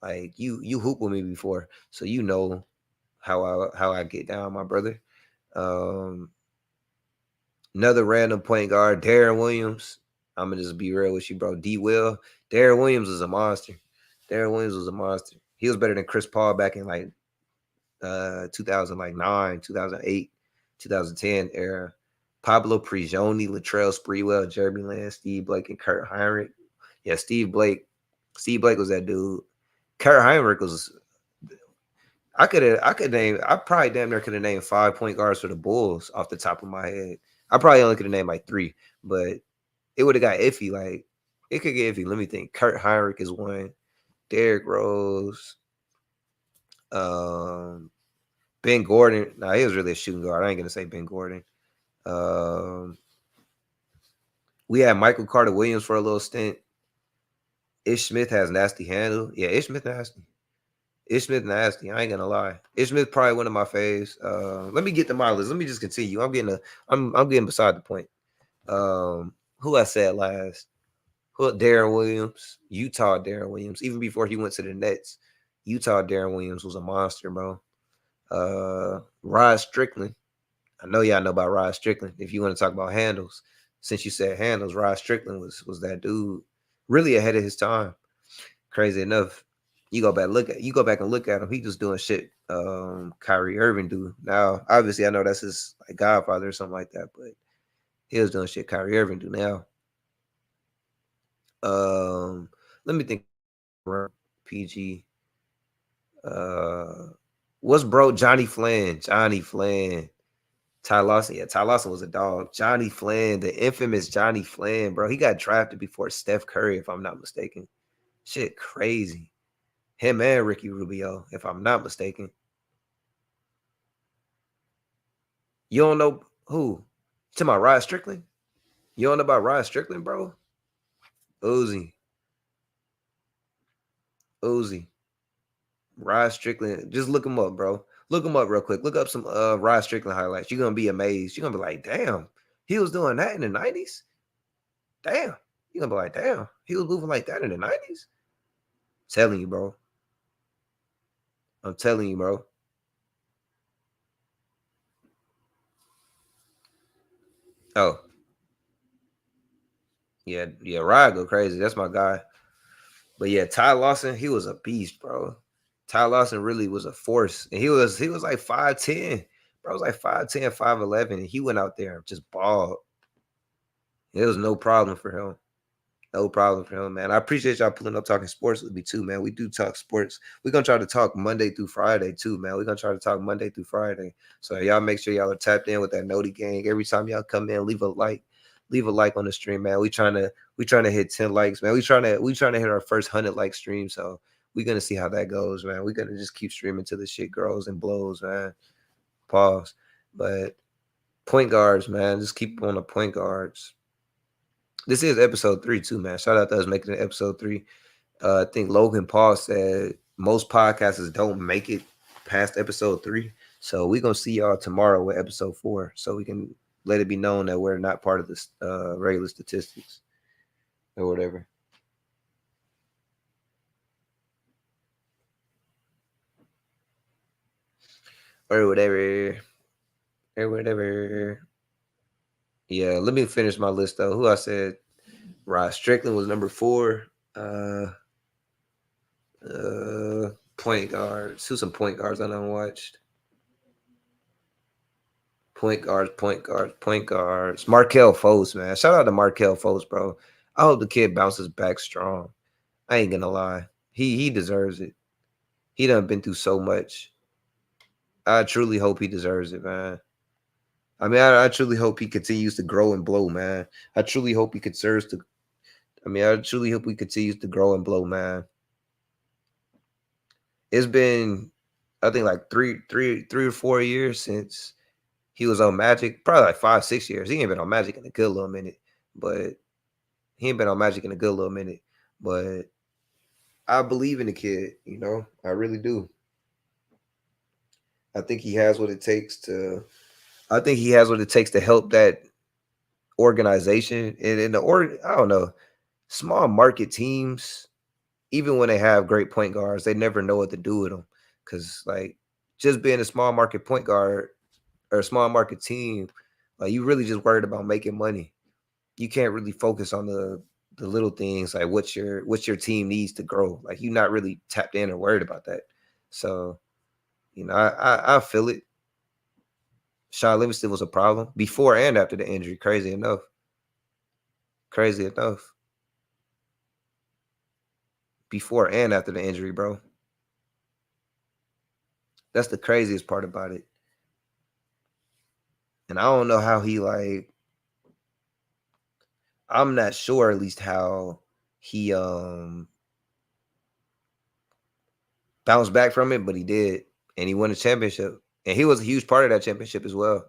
Like you hoop with me before, so you know how I get down, my brother. Um, Another random point guard, Darren Williams. I'm gonna just be real with you, bro. D. Will. Darren Williams was a monster. Darren Williams was a monster. He was better than Chris Paul back in like 2009, 2008, 2010 era. Pablo Prigioni, Latrell Sprewell, Jeremy Lin, Steve Blake, and Kurt Heinrich. Yeah, Steve Blake. Steve Blake was that dude. Kurt Heinrich was. I probably damn near could have named 5 point guards for the Bulls off the top of my head. I probably only could have named like 3, but it would have got iffy. Like it could get iffy. Let me think. Kurt Heinrich is one. Derrick Rose. Um, Ben Gordon. Nah, he was really a shooting guard. I ain't gonna say Ben Gordon. Um, we had Michael Carter Williams for a little stint. Ish Smith has nasty handle. Yeah, Ish Smith nasty. Ish Smith nasty. I ain't gonna lie. Ish Smith probably one of my faves. Let me get to my list. Let me just continue. I'm getting beside the point. Who I said last? Who Darren Williams, Utah Darren Williams. Even before he went to the Nets, Utah Darren Williams was a monster, bro. Rod Strickland. I know y'all know about Rod Strickland. If you want to talk about handles, since you said handles, Rod Strickland was that dude really ahead of his time. Crazy enough, you go back and look at him. He just doing shit Kyrie Irving do. Now, obviously, I know that's his like godfather or something like that, but he was doing shit Kyrie Irving do now. Let me think. PG. Uh, what's bro? Johnny Flynn. Johnny Flynn. Ty Lawson. Yeah, Ty Lawson was a dog. Johnny Flynn, the infamous Johnny Flynn, bro. He got drafted before Steph Curry, if I'm not mistaken. Shit, crazy. Him and Ricky Rubio, if I'm not mistaken. You don't know who? You talking about Rod Strickland? You don't know about Rod Strickland, bro? Uzi. Uzi. Rod Strickland. Just look him up, bro. Look him up real quick. Look up some Rod Strickland highlights. You're gonna be amazed. You're gonna be like, damn, he was doing that in the 90s? Damn. You're gonna be like, damn, he was moving like that in the 90s? Telling you, bro. I'm telling you, bro. Oh, yeah, Rod go crazy. That's my guy. But yeah, Ty Lawson, he was a beast, bro. Ty Lawson really was a force. And he was like 5'10. Bro was like 5'10, 5'11. And he went out there and just balled. It was no problem for him. No problem for him, man. I appreciate y'all pulling up talking sports with me too, man. We do talk sports. We're gonna try to talk Monday through Friday too, man. We're gonna try to talk Monday through Friday. So y'all make sure y'all are tapped in with that Noti gang. Every time y'all come in, leave a like. Leave a like on the stream, man. We trying to hit 10 likes, man. We trying to hit our first 100 like stream. So we're gonna see how that goes, man. We're gonna just keep streaming till the shit grows and blows, man. Pause. But point guards, man. Just keep on the point guards. This is episode 3 too, man. Shout out to us making it episode 3. I think Logan Paul said most podcasters don't make it past episode 3. So we're gonna see y'all tomorrow with episode 4. So we can let it be known that we're not part of this regular statistics or whatever. Or whatever. Or whatever. Yeah, let me finish my list though. Who I said Rod Strickland was number 4. Point guards. Who's some point guards I done watched? Point guards, point guards, point guards. Markel Fultz, man. Shout out to Markel Fultz, bro. I hope the kid bounces back strong. I ain't gonna lie. He deserves it. He done been through so much. I truly hope he deserves it, man. I mean, I truly hope he continues to grow and blow, man. I truly hope he conserves to. I mean, I truly hope he continues to grow and blow, man. It's been, I think, like three or 4 years since he was on Magic. Probably like 5, 6 years. He ain't been on Magic in a good little minute, but he ain't been on Magic in a good little minute. But I believe in the kid. You know, I really do. I think he has what it takes to. I think he has what it takes to help that organization and in the I don't know, small market teams, even when they have great point guards, they never know what to do with them. Cause like just being a small market point guard or a small market team, like you really just worried about making money. You can't really focus on the little things like what your team needs to grow. Like you're not really tapped in or worried about that. So, I feel it. Sean Livingston was a problem before and after the injury. Crazy enough. Crazy enough. Before and after the injury, bro. That's the craziest part about it. And I don't know how he like. I'm not sure at least how he bounced back from it, but he did, and he won a championship, and he was a huge part of that championship as well.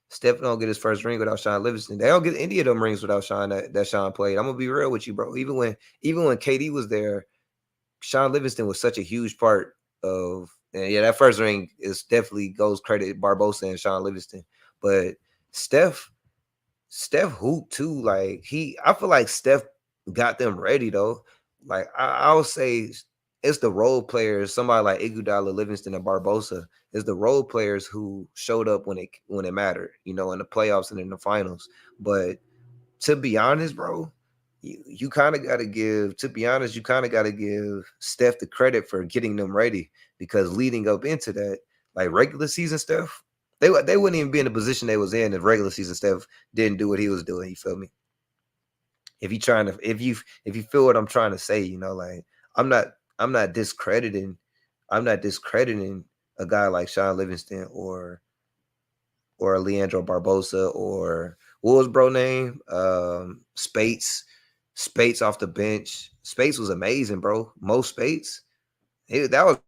Steph don't get his first ring without Sean Livingston. They don't get any of them rings without Sean that Sean played. I'm gonna be real with you, bro. Even when KD was there, Sean Livingston was such a huge part of, and yeah, that first ring is definitely goes credit Barbosa and Sean Livingston. But Steph, Steph hoop too. Like I feel like Steph got them ready though. Like I'll say it's the role players, somebody like Iguodala, Livingston, and Barbosa. It's the role players who showed up when it mattered, in the playoffs and in the finals. But to be honest, bro, you kind of got to give. To be honest, you kind of got to give Steph the credit for getting them ready because leading up into that, like regular season Steph, they wouldn't even be in the position they was in if regular season Steph didn't do what he was doing. You feel me? If you feel what I'm trying to say, like I'm not I'm not discrediting I'm not discrediting a guy like Sean Livingston or Leandro Barbosa or what was bro name? Spates. Spates off the bench. Spates was amazing, bro. Most Spates. That was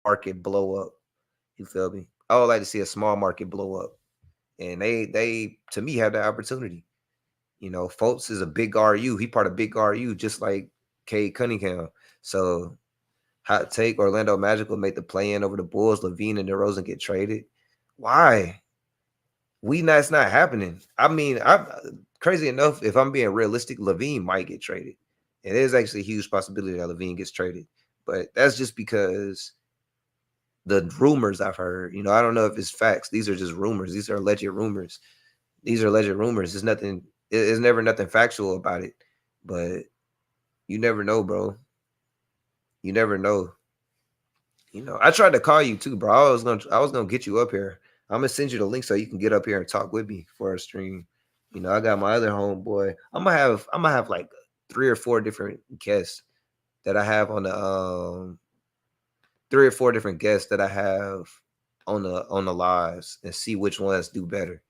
market blow up. You feel me? I would like to see a small market blow up. And they to me have that opportunity. Fultz is a big RU. He part of big RU, just like Cade Cunningham. So hot take: Orlando Magic will make the play in over the Bulls. Levine and DeRozan get traded. Why? That's not happening. I mean, I'm crazy enough. If I'm being realistic, Levine might get traded. It is actually a huge possibility that Levine gets traded, but that's just because the rumors I've heard. I don't know if it's facts. These are just rumors. These are alleged rumors. These are alleged rumors. It's nothing. It's never nothing factual about it, but you never know, bro. You never know. I tried to call you too, bro. I was gonna get you up here. I'm gonna send you the link so you can get up here and talk with me for a stream. I got my other homeboy. I'm gonna have like 3 or 4 different guests that I have on the 3 or 4 different guests that I have on the lives and see which ones do better.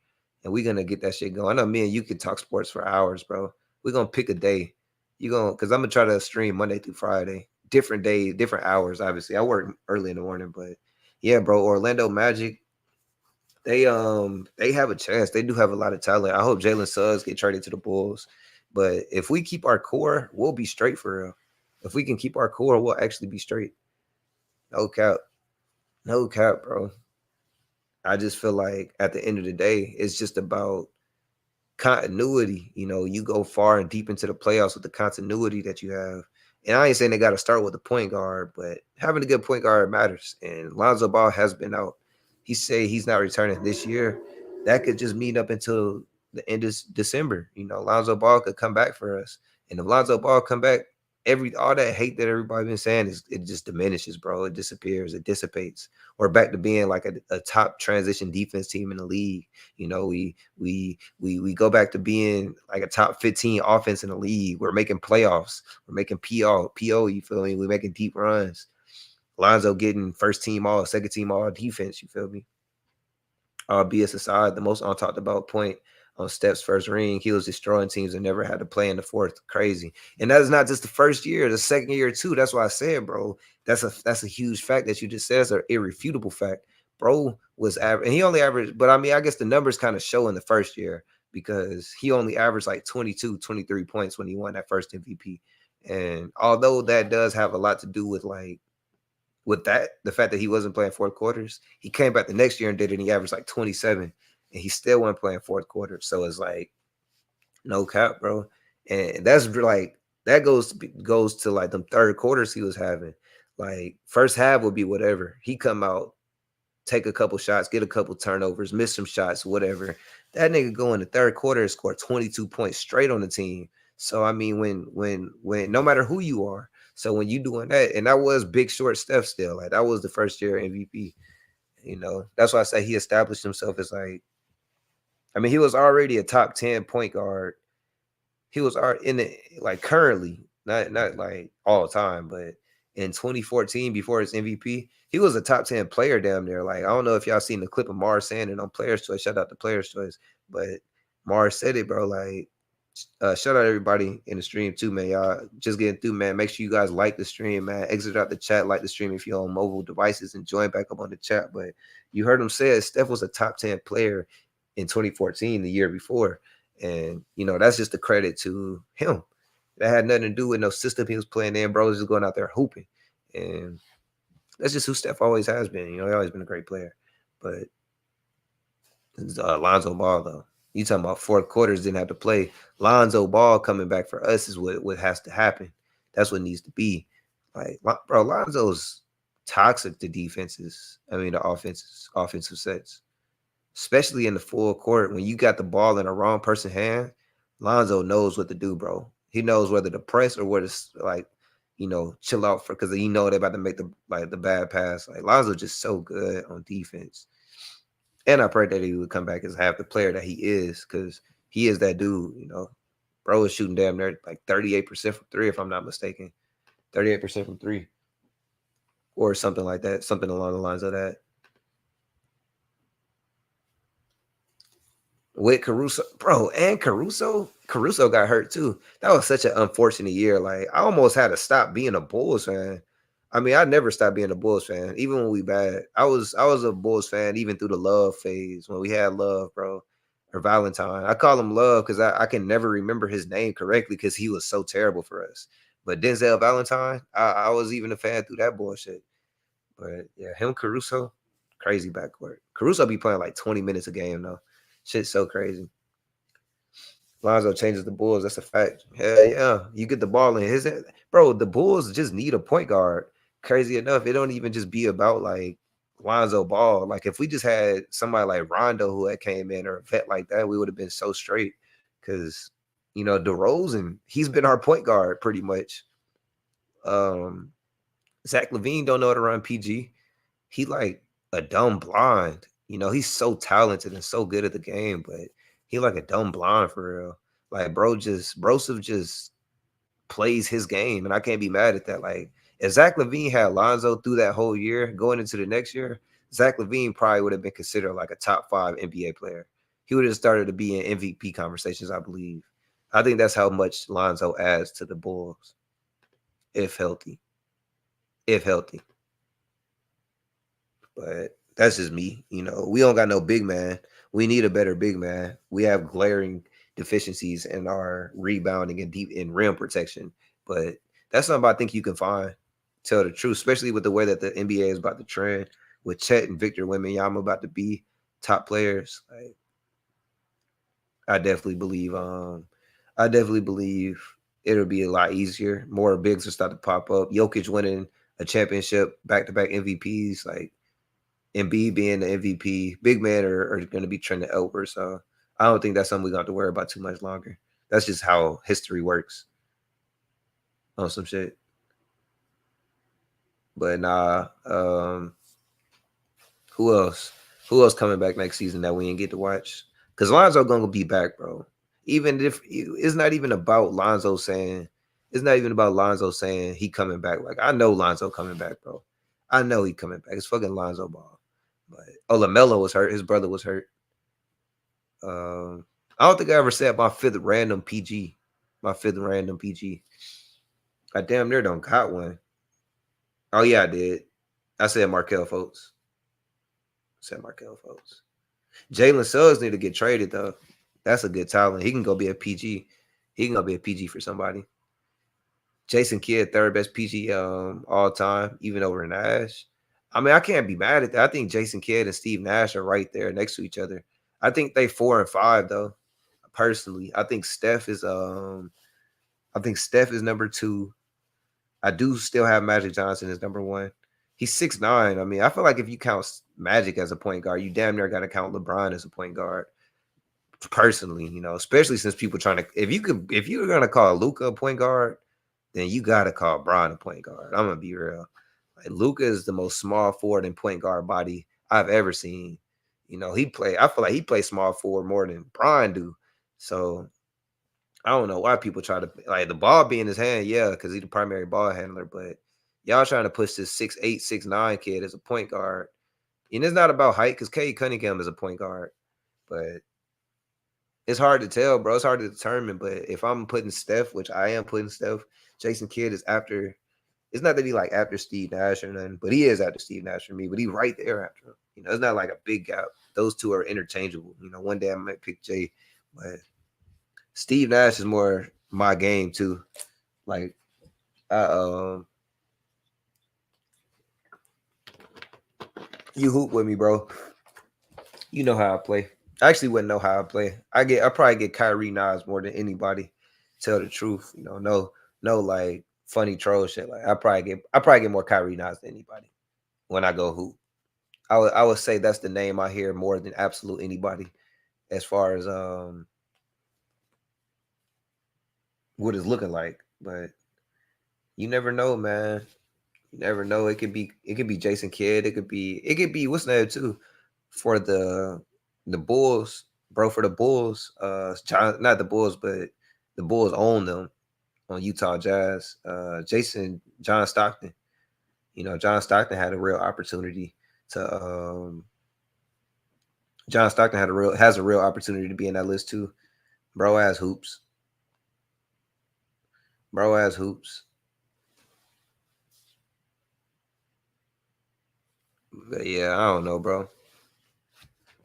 And we're gonna get that shit going. I know me and you could talk sports for hours, bro. We're gonna pick a day. Cause I'm gonna try to stream Monday through Friday. Different days, different hours, obviously. I work early in the morning, but yeah, bro, Orlando Magic, they have a chance. They do have a lot of talent. I hope Jalen Suggs get traded to the Bulls. But if we keep our core, we'll be straight for real. If we can keep our core, we'll actually be straight. No cap. No cap, bro. I just feel like at the end of the day, it's just about continuity. You go far and deep into the playoffs with the continuity that you have. And I ain't saying they got to start with a point guard, but having a good point guard matters. And Lonzo Ball has been out. He said he's not returning this year. That could just mean up until the end of December. Lonzo Ball could come back for us. And if Lonzo Ball come back, all that hate that everybody been saying it just diminishes, bro. It disappears. It dissipates. We're back to being like a top transition defense team in the league. We go back to being like a top 15 offense in the league. We're making playoffs. We're making PO. You feel me? We're making deep runs. Lonzo getting first team all, second team all defense. You feel me? BS aside, the most untalked about point on Steph's first ring, he was destroying teams and never had to play in the fourth. Crazy. And that is not just the first year, the second year too. That's why I said, bro, that's a huge fact that you just said. It's an irrefutable fact. Bro was average, and he only averaged, but I mean, I guess the numbers kind of show in the first year because he only averaged like 22, 23 points when he won that first MVP. And although that does have a lot to do with that, the fact that he wasn't playing fourth quarters, he came back the next year and did it, and he averaged like 27, and he still wasn't playing fourth quarter. So it's like, no cap, bro. And that's like, that goes to like them third quarters he was having. Like, first half would be whatever. He come out, take a couple shots, get a couple turnovers, miss some shots, whatever. That nigga go in the third quarter and score 22 points straight on the team. So I mean, when no matter who you are, so when you doing that, and that was Big Short Steph still, like that was the first year MVP. That's why I say he established himself as like, I mean, he was already a top 10 point guard. He was in the like currently, not like all time, but in 2014 before his MVP, he was a top 10 player down there. Like, I don't know if y'all seen the clip of Mars saying it on Players Choice. Shout out to Players Choice. But Mars said it, bro. Like, shout out everybody in the stream too, man. Y'all just getting through, man. Make sure you guys like the stream, man. Exit out the chat, like the stream if you're on mobile devices, and join back up on the chat. But you heard him say it. Steph was a top 10 player in 2014, the year before. And that's just a credit to him. That had nothing to do with no system he was playing in. Bro was just going out there hooping. And that's just who Steph always has been. He always been a great player. But Lonzo Ball, though. You talking about fourth quarters didn't have to play. Lonzo Ball coming back for us is what has to happen. That's what needs to be. Like, bro, Lonzo's toxic to defenses. I mean, the offensive sets, especially in the full court when you got the ball in the wrong person's hand. Lonzo knows what to do, bro. He knows whether to press or where to chill out for, because they're about to make the bad pass. Like, Lonzo's just so good on defense. And I prayed that he would come back as half the player that he is, because he is that dude. Bro is shooting damn near like 38% from three, if I'm not mistaken. 38% from three. Or something like that. Something along the lines of that. With Caruso, bro, and Caruso got hurt too. That was such an unfortunate year. Like, I almost had to stop being a Bulls fan. I mean, I never stopped being a Bulls fan, even when we bad. I was a Bulls fan even through the Love phase when we had Love, bro, or Valentine. I call him Love because I can never remember his name correctly because he was so terrible for us. But Denzel Valentine, I was even a fan through that bullshit. But yeah, him Caruso, crazy backcourt. Caruso be playing like 20 minutes a game though. Shit's so crazy. Lonzo changes the Bulls. That's a fact. Hell yeah. You get the ball in his head. Bro, the Bulls just need a point guard. Crazy enough, it don't even just be about like Lonzo Ball. Like, if we just had somebody like Rondo who had came in, or a vet like that, we would have been so straight. Because, DeRozan, he's been our point guard pretty much. Zach LaVine don't know how to run PG. He like a dumb blind. He's so talented and so good at the game, but he like a dumb blind for real. Like, Broseph just plays his game, and I can't be mad at that. Like, if Zach LaVine had Lonzo through that whole year, going into the next year, Zach LaVine probably would have been considered like a top 5 NBA player. He would have started to be in MVP conversations, I believe. I think that's how much Lonzo adds to the Bulls, if healthy. If healthy. But that's just me. We don't got no big man. We need a better big man. We have glaring deficiencies in our rebounding and deep in rim protection. But that's something I think you can find. Tell the truth, especially with the way that the NBA is about to trend, with Chet and Victor Wembanyama about to be top players. Like, I definitely believe. It'll be a lot easier. More bigs will start to pop up. Jokic winning a championship, back-to-back MVPs. Like, Embiid being the MVP, big men are going to be trending over. So I don't think that's something we're going to have to worry about too much longer. That's just how history works on some shit. But nah, who else? Who else coming back next season that we didn't get to watch? Because Lonzo going to be back, bro. Even if it's not even about Lonzo saying, he coming back. Like, I know Lonzo coming back, bro. I know he coming back. It's fucking Lonzo Ball. But LaMelo was hurt. His brother was hurt. I don't think I ever said my fifth random PG. I damn near don't got one. Oh yeah, I did. I said Markelle Fultz. Jalen Suggs need to get traded though. That's a good talent. He can go be a PG. He can go be a PG for somebody. Jason Kidd, third best PG all time, even over Nash. I mean, I can't be mad at that. I think Jason Kidd and Steve Nash are right there next to each other. I think they 4 and 5 though. Personally, I think Steph is number 2. I do still have Magic Johnson as number 1. He's 6'9". I mean, I feel like if you count Magic as a point guard, you damn near got to count LeBron as a point guard. Personally, especially since people trying to, if you're gonna call Luka a point guard, then you gotta call Bron a point guard. I'm gonna be real. Like, Luka is the most small forward and point guard body I've ever seen. He play. I feel like he plays small forward more than Brian do. So I don't know why people try to like the ball be in his hand, yeah, because he's the primary ball handler. But y'all trying to push this 6'8", 6'9" kid as a point guard. And it's not about height because Cade Cunningham is a point guard. But it's hard to tell, bro. It's hard to determine. But if I'm putting Steph, which I am putting Steph, Jason Kidd is after. It's not that he like after Steve Nash or nothing, but he is after Steve Nash for me. But he right there after him. It's not like a big gap. Those two are interchangeable. One day I might pick Jay, but Steve Nash is more my game too. Like, you hoop with me, bro. You know how I play. I actually wouldn't know how I play. I probably get Kyrie Nas more than anybody. Tell the truth, no like funny troll shit. Like I probably get more Kyrie Nas than anybody when I go hoop. I would say that's the name I hear more than absolute anybody as far as what it's looking like. But you never know, man. You never know. It could be Jason Kidd. It could be what's the name too for the Bulls, bro. For the Bulls, John, not the Bulls, but the Bulls own them on Utah Jazz. John Stockton. John Stockton had a real opportunity to. John Stockton has a real opportunity to be in that list too. Bro has hoops. Bro has hoops. But yeah, I don't know, bro.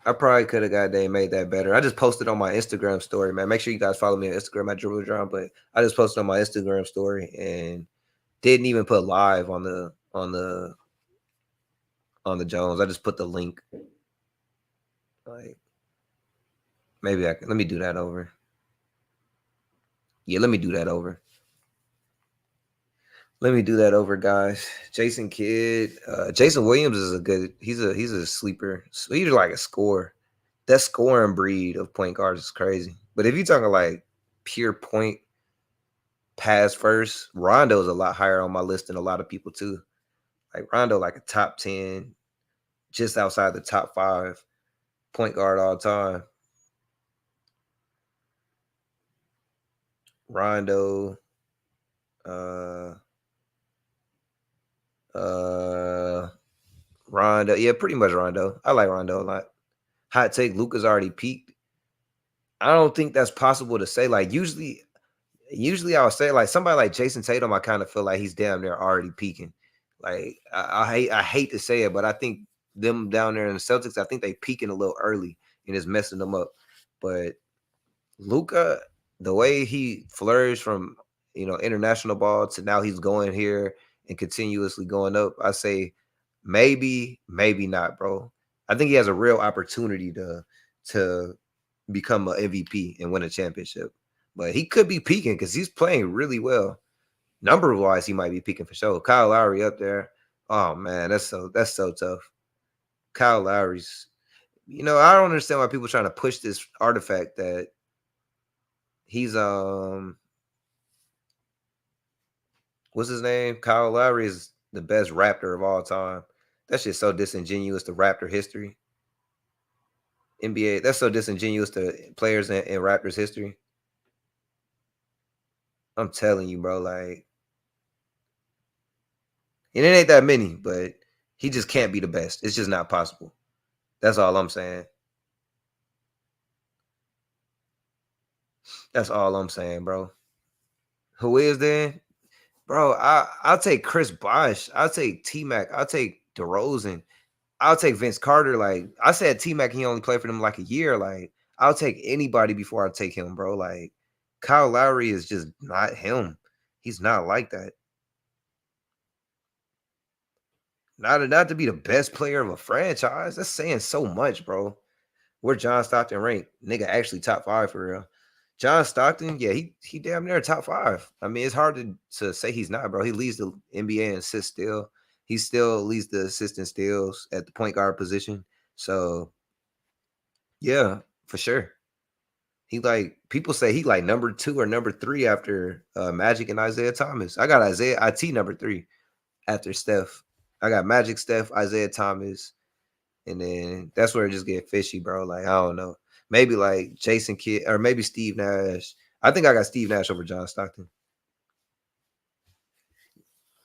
I probably could have made that better. I just posted on my Instagram story, man. Make sure you guys follow me on Instagram at Dribble John. But I just posted on my Instagram story and didn't even put live on the Jones. I just put the link. Like maybe let me do that over. Yeah, let me do that over. Let me do that over, guys. Jason Kidd, Jason Williams is he's a sleeper. He's like a scorer. That scoring breed of point guards is crazy. But if you're talking like pure point pass first, Rondo is a lot higher on my list than a lot of people too. Like Rondo, like a top 10, just outside the top 5 point guard all time. Rondo, uh, Rondo, yeah, pretty much Rondo. I like Rondo a lot. Hot take: Luka's already peaked. I don't think that's possible to say. Like usually I would say like somebody like Jason Tatum, I kind of feel like he's damn near already peaking. Like I hate to say it, but I think them down there in the Celtics, I think they peaking a little early and it's messing them up. But Luka, the way he flourished from international ball to now he's going here and continuously going up, I say maybe not, bro. I think he has a real opportunity to become an MVP and win a championship. But he could be peaking because he's playing really well. Number wise, he might be peaking for sure. Kyle Lowry up there. Oh man, that's so tough. Kyle Lowry's. I don't understand why people trying to push this artifact that he's what's his name? Kyle Lowry is the best Raptor of all time. That's just so disingenuous to Raptor history. NBA. That's so disingenuous to players in Raptors history. I'm telling you, bro. Like, and it ain't that many, but he just can't be the best. It's just not possible. That's all I'm saying. That's all I'm saying, bro. Who is there? Bro, I'll take Chris Bosh. I'll take T Mac. I'll take DeRozan. I'll take Vince Carter. Like I said, T Mac, he only played for them like a year. Like, I'll take anybody before I take him, bro. Like, Kyle Lowry is just not him. He's not like that. Not to be the best player of a franchise. That's saying so much, bro. Where John Stockton ranked, nigga, actually top 5 for real. John Stockton, yeah, he damn near top 5. I mean, it's hard to say he's not, bro. He leads the NBA in assists still. He still leads the assist and steals at the point guard position. So yeah, for sure. He like people say he like number 2 or number 3 after Magic and Isaiah Thomas. I got Isaiah IT number 3 after Steph. I got Magic, Steph, Isaiah Thomas, And then that's where it just get fishy, bro. Like, I don't know. Maybe like Jason Kidd or maybe Steve Nash. I think I got Steve Nash over John Stockton.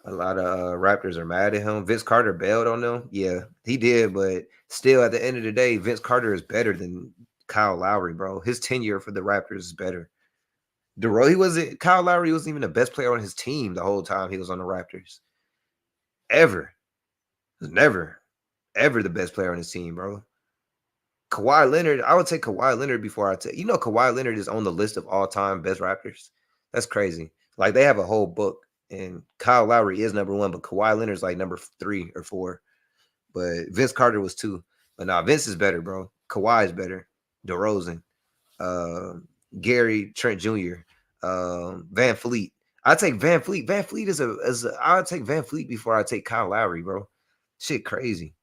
A lot of Raptors are mad at him. Vince Carter bailed on them. Yeah, he did, but still, at the end of the day, Vince Carter is better than Kyle Lowry, bro. His tenure for the Raptors is better. He wasn't. Kyle Lowry wasn't even the best player on his team the whole time he was on the Raptors. Ever, never, ever the best player on his team, bro. Kawhi Leonard, I would take Kawhi Leonard before I take. You know, Kawhi Leonard is on the list of all time best Raptors. That's crazy. Like they have a whole book, and Kyle Lowry is number one, but Kawhi Leonard's like number 3 or 4. But Vince Carter was 2. But now Vince is better, bro. Kawhi is better. DeRozan, uh, Gary Trent Jr., Van Fleet. I take Van Fleet. Van Fleet I'll take Van Fleet before I take Kyle Lowry, bro. Shit crazy.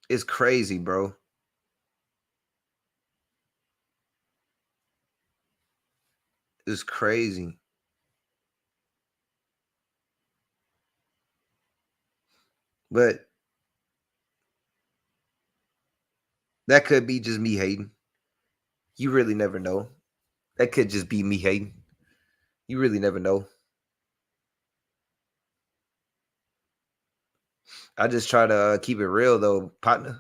It's crazy, bro. It's crazy. But that could be just me hating. You really never know. That could just be me hating. You really never know. I just try to keep it real though, partner.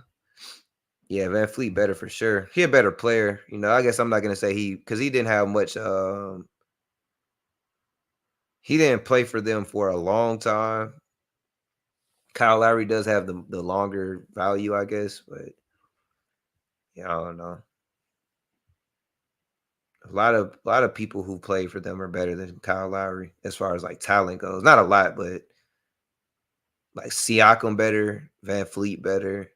Yeah, Van Fleet better for sure. He a better player. You know, I guess I'm not gonna say because he didn't have much. He didn't play for them for a long time. Kyle Lowry does have the longer value, I guess, but yeah, I don't know. A lot of people who play for them are better than Kyle Lowry as far as like talent goes. Not a lot, but like Siakam better, Van Fleet better.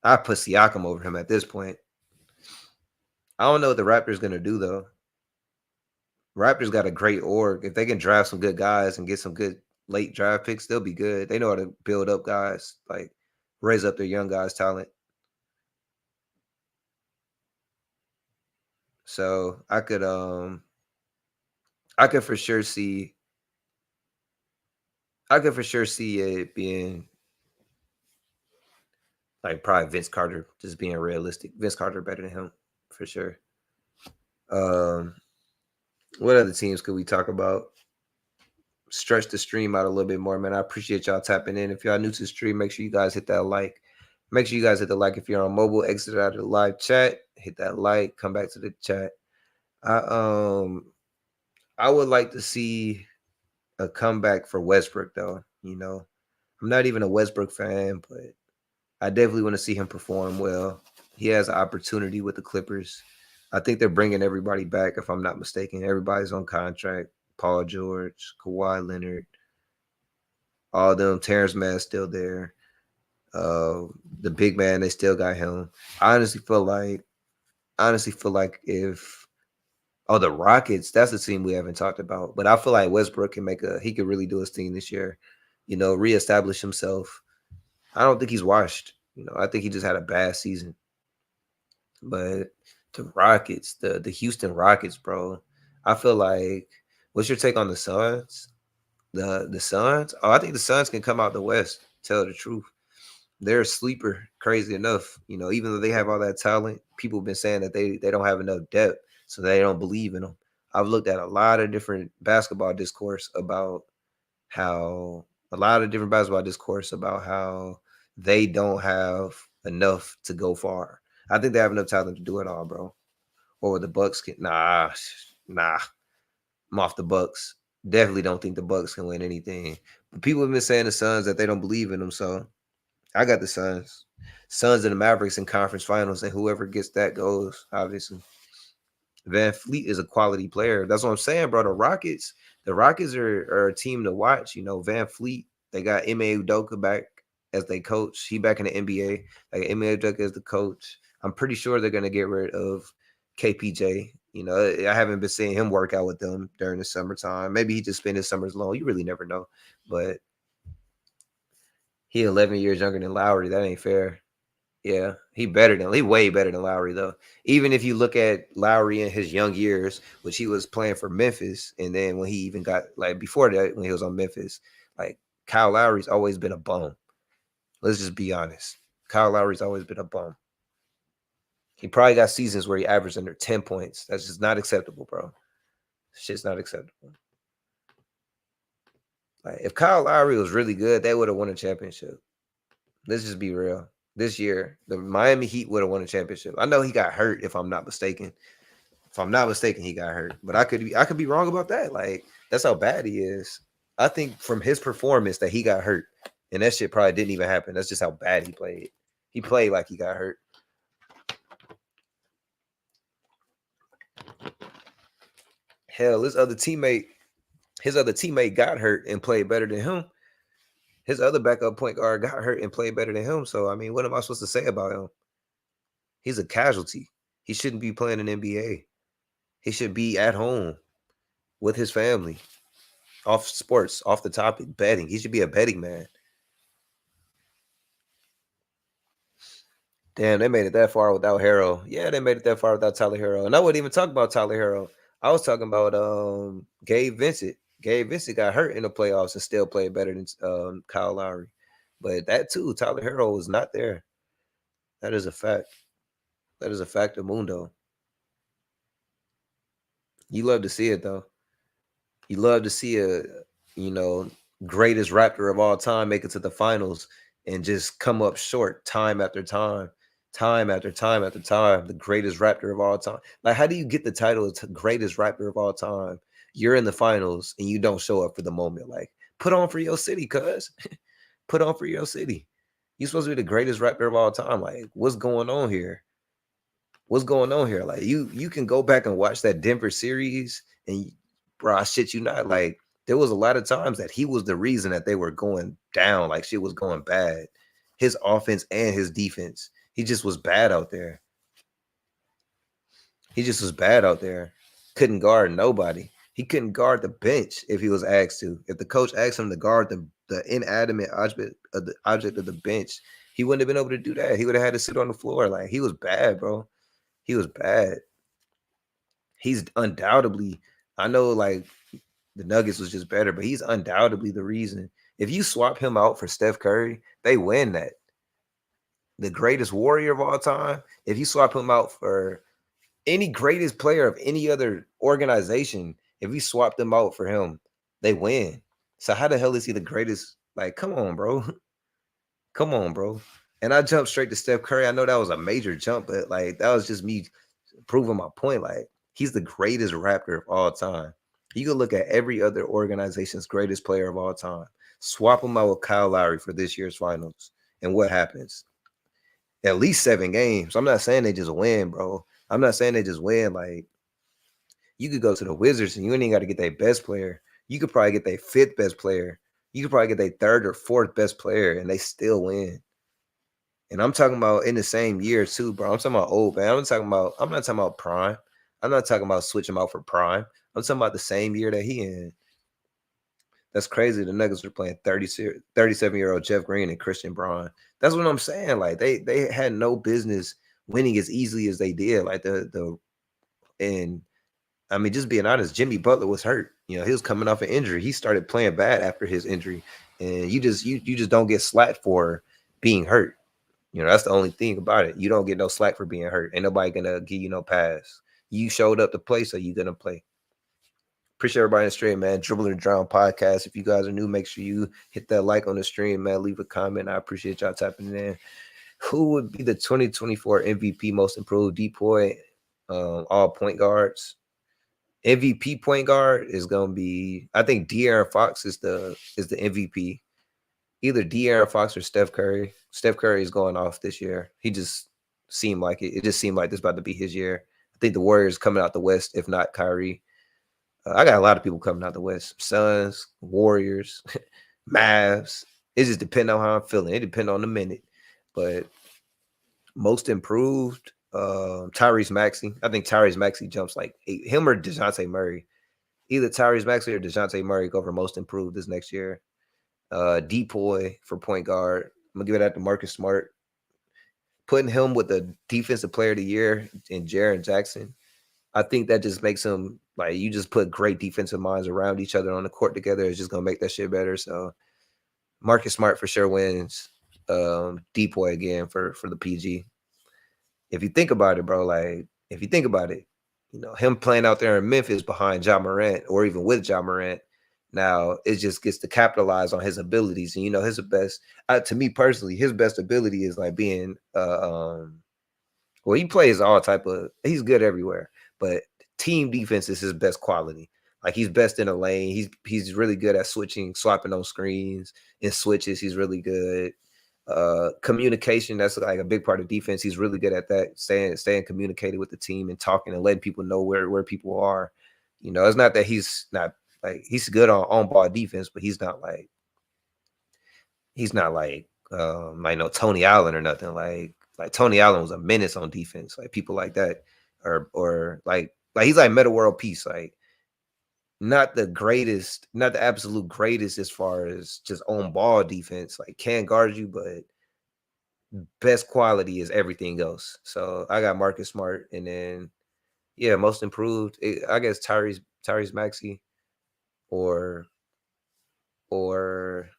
I put Siakam over him at this point. I don't know what the Raptors gonna do though. Raptors got a great org. If they can draft some good guys and get some good late draft picks, they'll be good. They know how to build up guys, like raise up their young guys' talent. So I could for sure see I could for sure see it being like probably Vince Carter, just being realistic. Vince Carter better than him for sure. Um, what other teams could we talk about? Stretch the stream out a little bit more, man. I appreciate y'all tapping in. If y'all new to the stream, make sure you guys hit that like. Make sure you guys hit the like if you're on mobile. Exit out of the live chat. Hit that like. Come back to the chat. I I would like to see a comeback for Westbrook though. You know, I'm not even a Westbrook fan, but I definitely want to see him perform well. He has an opportunity with the Clippers. I think they're bringing everybody back, if I'm not mistaken. Everybody's on contract. Paul George, Kawhi Leonard, all of them. Terrence Mann's still there. The big man, they still got him. I honestly feel like if the Rockets, that's a team we haven't talked about. But I feel like Westbrook he could really do his thing this year. You know, reestablish himself. I don't think he's washed. You know, I think he just had a bad season. But the Rockets, the Houston Rockets, bro. I feel like what's your take on the Suns? The Suns? Oh, I think the Suns can come out the West, tell the truth. They're a sleeper, crazy enough. You know, even though they have all that talent, people have been saying that they don't have enough depth, so they don't believe in them. I've looked at a lot of different basketball discourse about how they don't have enough to go far. I think they have enough talent to do it all, bro. Or the Bucks can nah. I'm off the Bucks. Definitely don't think the Bucks can win anything. But people have been saying the Suns that they don't believe in them, so I got the Suns. Suns and the Mavericks in conference finals, and whoever gets that goes, obviously. Van Fleet is a quality player. That's what I'm saying, bro. The Rockets are a team to watch. You know, Van Fleet, they got Ime Udoka back as their coach. He back in the NBA. Like Ime Udoka as the coach. I'm pretty sure they're gonna get rid of KPJ. You know, I haven't been seeing him work out with them during the summertime. Maybe he just spent his summers alone. You really never know. But he 11 years younger than Lowry. That ain't fair. Yeah, he way better than Lowry though. Even if you look at Lowry in his young years, which he was playing for Memphis, and then when he even got like before that when he was on Memphis, like Kyle Lowry's always been a bum. Let's just be honest. Kyle Lowry's always been a bum. He probably got seasons where he averaged under 10 points. That's just not acceptable, bro. Shit's not acceptable. Like if Kyle Lowry was really good, they would have won a championship. Let's just be real. This year, the Miami Heat would have won a championship. I know he got hurt, if I'm not mistaken. If I'm not mistaken, he got hurt. But I could be wrong about that. Like, that's how bad he is. I think from his performance that he got hurt. And that shit probably didn't even happen. That's just how bad he played. He played like he got hurt. Hell, his other teammate got hurt and played better than him. His other backup point guard got hurt and played better than him. So I mean, what am I supposed to say about him? He's a casualty. He shouldn't be playing in NBA. He should be at home with his family, off sports, off the topic, betting. He should be a betting man. Damn, they made it that far without Harrell. Yeah, they made it that far without Tyler Harrell. And I wouldn't even talk about Tyler Harrell. I was talking about Gabe Vincent. Gabe Vincent got hurt in the playoffs and still played better than Kyle Lowry. But that too, Tyler Harrell was not there. That is a fact. That is a fact of Mundo. You love to see it though. You love to see you know, greatest Raptor of all time make it to the finals and just come up short time after time, time after time after time. The greatest Raptor of all time. Like, how do you get the title of greatest Raptor of all time? You're in the finals and you don't show up for the moment. Like, put on for your city, cuz. Put on for your city. You're supposed to be the greatest Raptor of all time. Like, what's going on here? What's going on here? Like you can go back and watch that Denver series and bro, I shit you not. Like there was a lot of times that he was the reason that they were going down, like shit was going bad. His offense and his defense. He just was bad out there. He just was bad out there. Couldn't guard nobody. He couldn't guard the bench if he was asked to. If the coach asked him to guard the inanimate object of the bench, he wouldn't have been able to do that. He would have had to sit on the floor. Like he was bad, bro. He was bad. He's undoubtedly, I know like the Nuggets was just better, but he's undoubtedly the reason. If you swap him out for Steph Curry, they win that. The greatest warrior of all time, if you swap him out for any greatest player of any other organization, if you swap them out for him, they win. So how the hell is he the greatest? Like, come on, bro. Come on, bro. And I jumped straight to Steph Curry. I know that was a major jump, but like that was just me proving my point. Like he's the greatest Raptor of all time. You can look at every other organization's greatest player of all time. Swap him out with Kyle Lowry for this year's finals. And what happens? At least 7 games. I'm not saying they just win, bro. I'm not saying they just win. Like you could go to the Wizards and you ain't even got to get their best player. You could probably get their fifth best player. You could probably get their third or fourth best player, and they still win. And I'm talking about in the same year too, bro. I'm talking about old, man. I'm not talking about prime. I'm not talking about switching him out for prime. I'm talking about the same year that he in. That's crazy. The Nuggets were playing 37-year-old Jeff Green and Christian Braun. That's what I'm saying. Like they had no business winning as easily as they did. Like and I mean, just being honest, Jimmy Butler was hurt. You know, he was coming off an injury. He started playing bad after his injury. And you just don't get slack for being hurt. You know, that's the only thing about it. You don't get no slack for being hurt. Ain't nobody gonna give you no pass. You showed up to play, so you gonna play. Appreciate everybody in the stream, man. Dribble and Drown podcast. If you guys are new, make sure you hit that like on the stream, man. Leave a comment. I appreciate y'all tapping in. Who would be the 2024 MVP most improved DPOY? All point guards. MVP point guard is gonna be, I think De'Aaron Fox is the MVP. Either De'Aaron Fox or Steph Curry. Steph Curry is going off this year. He just seemed like it. It just seemed like this about to be his year. I think the Warriors coming out the West, if not Kyrie. I got a lot of people coming out the West. Suns, Warriors, Mavs. It just depends on how I'm feeling. It depends on the minute. But most improved, Tyrese Maxey. I think Tyrese Maxey jumps like 8. Him or DeJounte Murray. Either Tyrese Maxey or DeJounte Murray go for most improved this next year. Depoy for point guard. I'm gonna give it out to Marcus Smart. putting him with the defensive player of the year in Jaren Jackson, I think that just makes him like you just put great defensive minds around each other on the court together. It's just gonna make that shit better. So Marcus Smart for sure wins. Depoy again for the PG. If you think about it, bro, like if you think about it, him playing out there in Memphis behind Ja Morant or even with Ja Morant, now it just gets to capitalize on his abilities. And his best, to me personally, his best ability is like being well, he plays all type of. He's good everywhere, but team defense is his best quality. Like he's best in the lane. He's really good at switching, swapping on screens and switches. He's really good. Communication, that's like a big part of defense. He's really good at that. Staying communicated with the team and talking and letting people know where people are. It's not that he's not like he's good on ball defense, but he's not like no Tony Allen or nothing. Like Tony Allen was a menace on defense. Like people like that, or like he's like Meta World Peace. Like not the greatest, not the absolute greatest as far as just on ball defense. Like can guard you, but best quality is everything else. So I got Marcus Smart, and then yeah, most improved. I guess Tyrese Maxey or or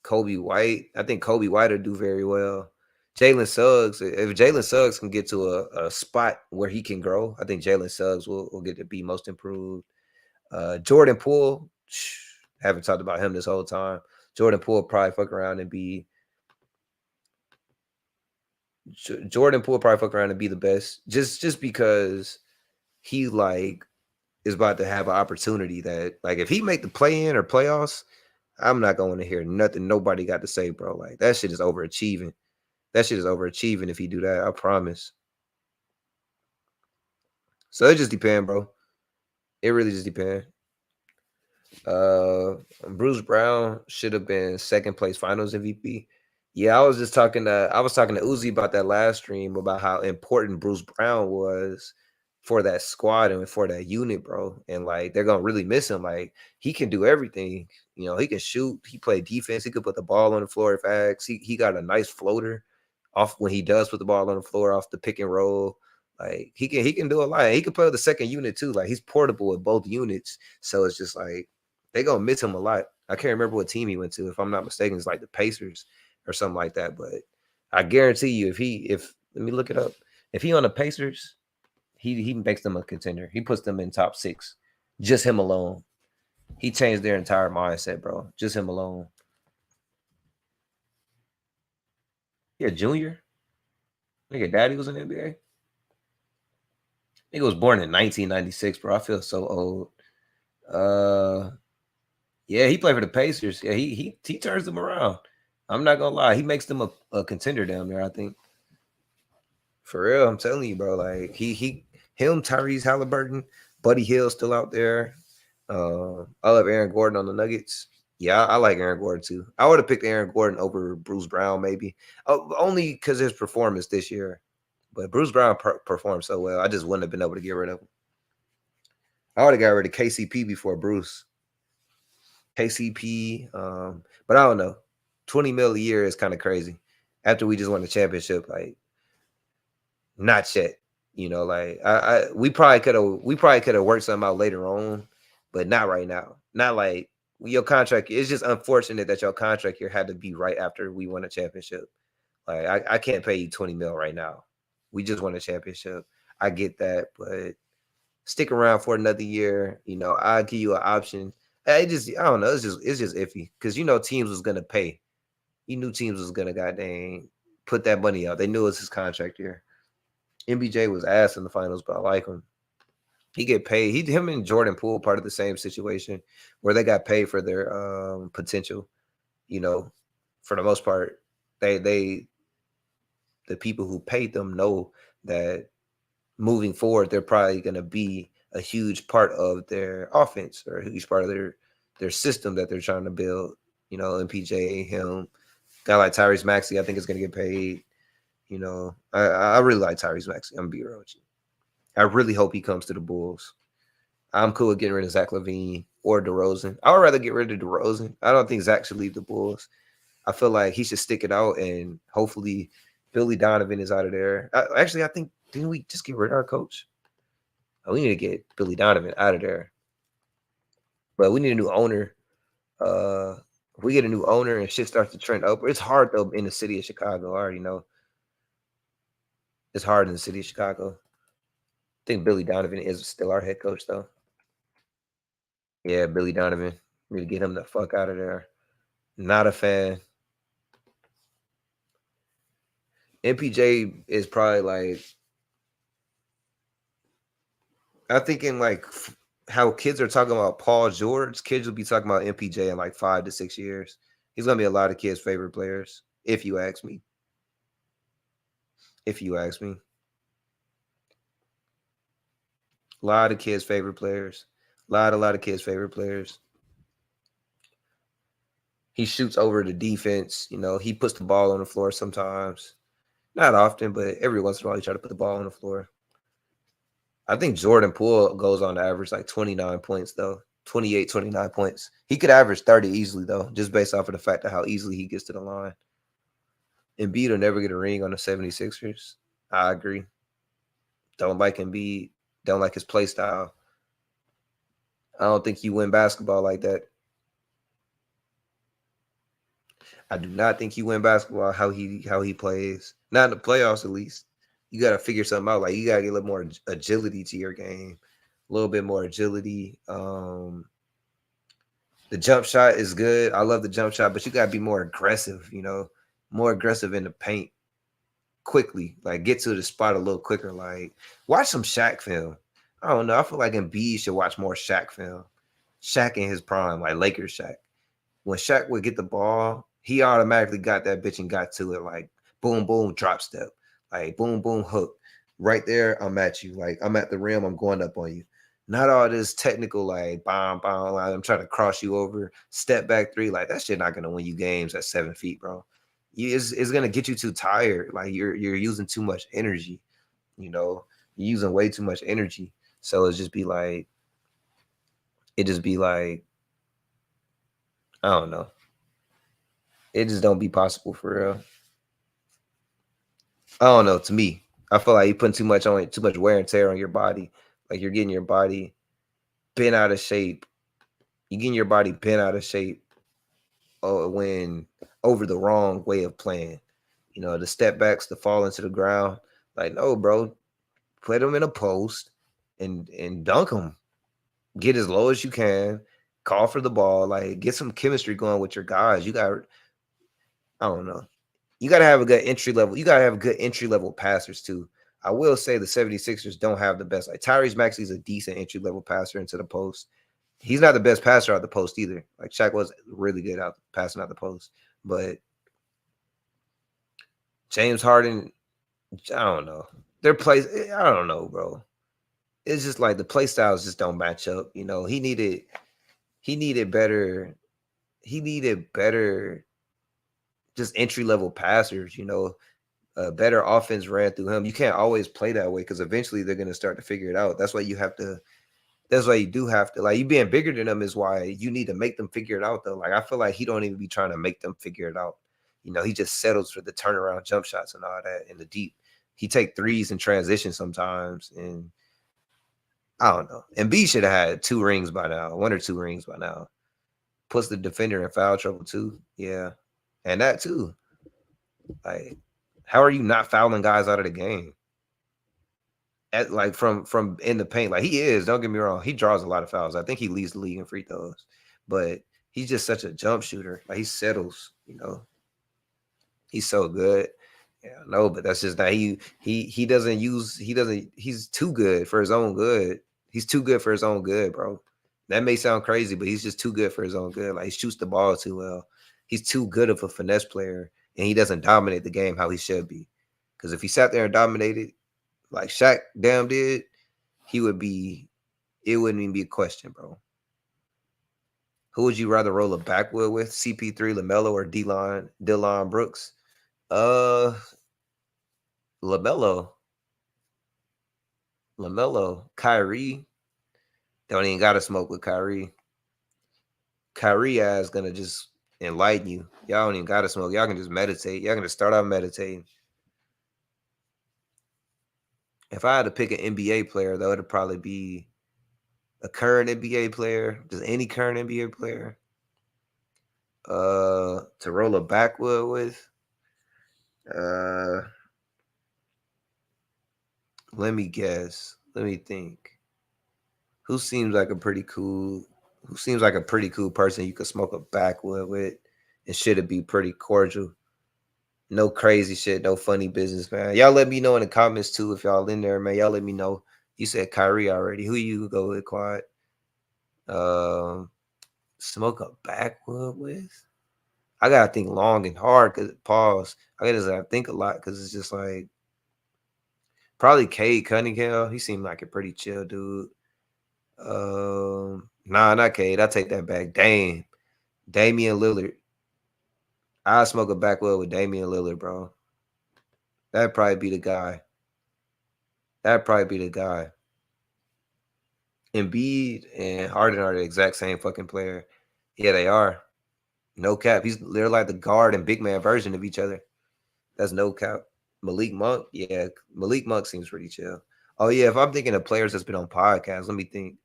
Kobe White. I think Kobe White will do very well. Jalen Suggs, if Jalen Suggs can get to a spot where he can grow, I think Jalen Suggs will get to be most improved. Jordan Poole, haven't talked about him this whole time. Jordan Poole probably fuck around and be Jordan Poole probably fuck around and be the best, just because he like is about to have an opportunity that like if he make the play in or playoffs, I'm not going to hear nothing nobody got to say, bro. Like that shit is overachieving. That shit is overachieving if he do that. I promise. So it just depends, bro. It really just depends. Bruce Brown should have been second place Finals MVP. Yeah, I was talking to Uzi about that last stream about how important Bruce Brown was for that squad and for that unit, bro. And like they're gonna really miss him. Like he can do everything. He can shoot. He play defense. He could put the ball on the floor if asked. He got a nice floater off when he does put the ball on the floor off the pick and roll. Like he can do a lot. He can play with the second unit too. Like he's portable with both units. So it's just like they gonna miss him a lot. I can't remember what team he went to. If I'm not mistaken, it's like the Pacers or something like that. But I guarantee you, if let me look it up. If he on the Pacers, he makes them a contender. He puts them in top 6. Just him alone. He changed their entire mindset, bro. Just him alone. Yeah, junior. Nigga, daddy was in the NBA. Nigga was born in 1996, bro. I feel so old. Yeah, he played for the Pacers. Yeah, he turns them around. I'm not gonna lie. He makes them a contender down there, I think. For real, I'm telling you, bro. Like him, Tyrese Halliburton, Buddy Hill still out there. I love Aaron Gordon on the Nuggets. Yeah, I like Aaron Gordon too. I would have picked Aaron Gordon over Bruce Brown, maybe. Only because of his performance this year. But Bruce Brown performed so well. I just wouldn't have been able to get rid of him. I would have got rid of KCP before Bruce. KCP, but I don't know. 20 mil a year is kind of crazy. After we just won the championship, like not yet. Like we probably could have worked something out later on, but not right now. Not like your contract. It's just unfortunate that your contract year had to be right after we won a championship. Like I can't pay you 20 mil right now. We just won a championship. I get that, but stick around for another year. I'll give you an option. I don't know. It's just iffy because teams was gonna pay. He knew teams was gonna goddamn put that money out. They knew it was his contract year. MBJ was ass in the finals, but I like him. He get paid. Him and Jordan Poole part of the same situation where they got paid for their potential. For the most part, they the people who paid them know that moving forward, they're probably going to be a huge part of their offense or a huge part of their system that they're trying to build. MPJ, him, guy like Tyrese Maxey, I think is going to get paid. I really like Tyrese Maxey. I'm gonna be real with you. I really hope he comes to the Bulls. I'm cool with getting rid of Zach LaVine or DeRozan. I would rather get rid of DeRozan. I don't think Zach should leave the Bulls. I feel like he should stick it out and hopefully Billy Donovan is out of there. Actually, I think didn't we just get rid of our coach? Oh, we need to get Billy Donovan out of there. But we need a new owner. If we get a new owner and shit starts to trend upward, it's hard though in the city of Chicago. I already know it's hard in the city of Chicago. I think Billy Donovan is still our head coach though. Yeah, Billy Donovan. We need to get him the fuck out of there. Not a fan. MPJ is probably like I think in like how kids are talking about Paul George, kids will be talking about MPJ in like 5 to 6 years. He's gonna be a lot of kids' favorite players, if you ask me. If you ask me, a lot of kids' favorite players. A lot of kids' favorite players. He shoots over the defense. You know, he puts the ball on the floor sometimes. Not often, but every once in a while, he try to put the ball on the floor. I think Jordan Poole goes on to average like 29 points, though. 28, 29 points. He could average 30 easily, though, just based off of the fact of how easily he gets to the line. Embiid will never get a ring on the 76ers. I agree. Don't like Embiid. Don't like his play style. I don't think you win basketball like that. I do not think you win basketball how he plays. Not in the playoffs, at least. You got to figure something out. Like you got to get a little more agility to your game, a little bit more agility. The jump shot is good. I love the jump shot, but you got to be more aggressive. You know, more aggressive in the paint quickly. Like get to the spot a little quicker. Like watch some Shaq film. I don't know. I feel like Embiid should watch more Shaq film. Shaq in his prime, like Lakers Shaq. When Shaq would get the ball, he automatically got that bitch and got to it like boom, boom, drop step, like boom, boom, hook. Right there, I'm at you. Like I'm at the rim, I'm going up on you. Not all this technical like bomb, bomb. Like, I'm trying to cross you over, step back three. Like that shit not gonna win you games at 7 feet, bro. It's gonna get you too tired. Like you're using too much energy. You know, you're using way too much energy. So it just be like, I don't know. It just don't be possible for real. I don't know. To me, I feel like you putting too much on it, too much wear and tear on your body. Like you're getting your body bent out of shape. You getting your body bent out of shape when over the wrong way of playing. You know, the step backs, the fall into the ground. Like, no, bro, put them in a post and dunk them. Get as low as you can. Call for the ball. Like, get some chemistry going with your guys. I don't know. You got to have a good entry level. You got to have good entry level passers too. I will say the 76ers don't have the best. Like Tyrese Maxey's a decent entry level passer into the post. He's not the best passer out the post either. Like Shaq was really good out passing out the post. But James Harden, I don't know. Their plays, I don't know, bro. It's just like the play styles just don't match up. You know, he needed better, he needed better just entry level passers, you know. Better offense ran through him. You can't always play that way because eventually they're gonna start to figure it out. That's why you have to. That's why you do have to. Like you being bigger than them is why you need to make them figure it out. Though, like I feel like he don't even be trying to make them figure it out. You know, he just settles for the turnaround jump shots and all that in the deep. He take threes in transition sometimes, and I don't know. And B should have had 2 rings by now, 1 or 2 rings by now. Puts the defender in foul trouble too. Yeah, and that too. Like, how are you not fouling guys out of the game? At like from in the paint. Like he is, don't get me wrong, he draws a lot of fouls. I think he leads the league in free throws, but he's just such a jump shooter. Like he settles, you know. He's so good. Yeah, no, but that's just not he doesn't use he doesn't he's too good for his own good. He's too good for his own good, bro. That may sound crazy, but he's just too good for his own good. Like he shoots the ball too well. He's too good of a finesse player, and he doesn't dominate the game how he should be. Because if he sat there and dominated like Shaq damn did, he would be. It wouldn't even be a question, bro. Who would you rather roll a backwood with? CP3, LaMelo, or Dillon Brooks? Uh, LaMelo, Kyrie. Don't even gotta smoke with Kyrie. Kyrie ass gonna just enlighten you. Y'all don't even gotta smoke. Y'all can just meditate. Y'all can just start out meditating. If I had to pick an NBA player, though, it'd probably be a current NBA player, just any current NBA player. To roll a backwood with. Uh, let me guess. Let me think. Who seems like a pretty cool? Who seems like a pretty cool person you could smoke a backwood with, and should it be pretty cordial? No crazy shit, no funny business, man. Y'all let me know in the comments too if y'all in there, man. Y'all let me know. You said Kyrie already. Who you go with, Quad? Um, Smoke a backwood with? I gotta think long and hard. Cause pause. I gotta think a lot because it's just like probably Cade Cunningham. He seemed like a pretty chill dude. Nah, not Cade. I take that back. Damian Lillard. I smoke a backwood with Damian Lillard, bro. That'd probably be the guy. That'd probably be the guy. Embiid and Harden are the exact same fucking player. Yeah, they are. No cap. They're like the guard and big man version of each other. That's no cap. Malik Monk, yeah, Malik Monk seems pretty chill. Oh yeah, if I'm thinking of players that's been on podcasts, let me think.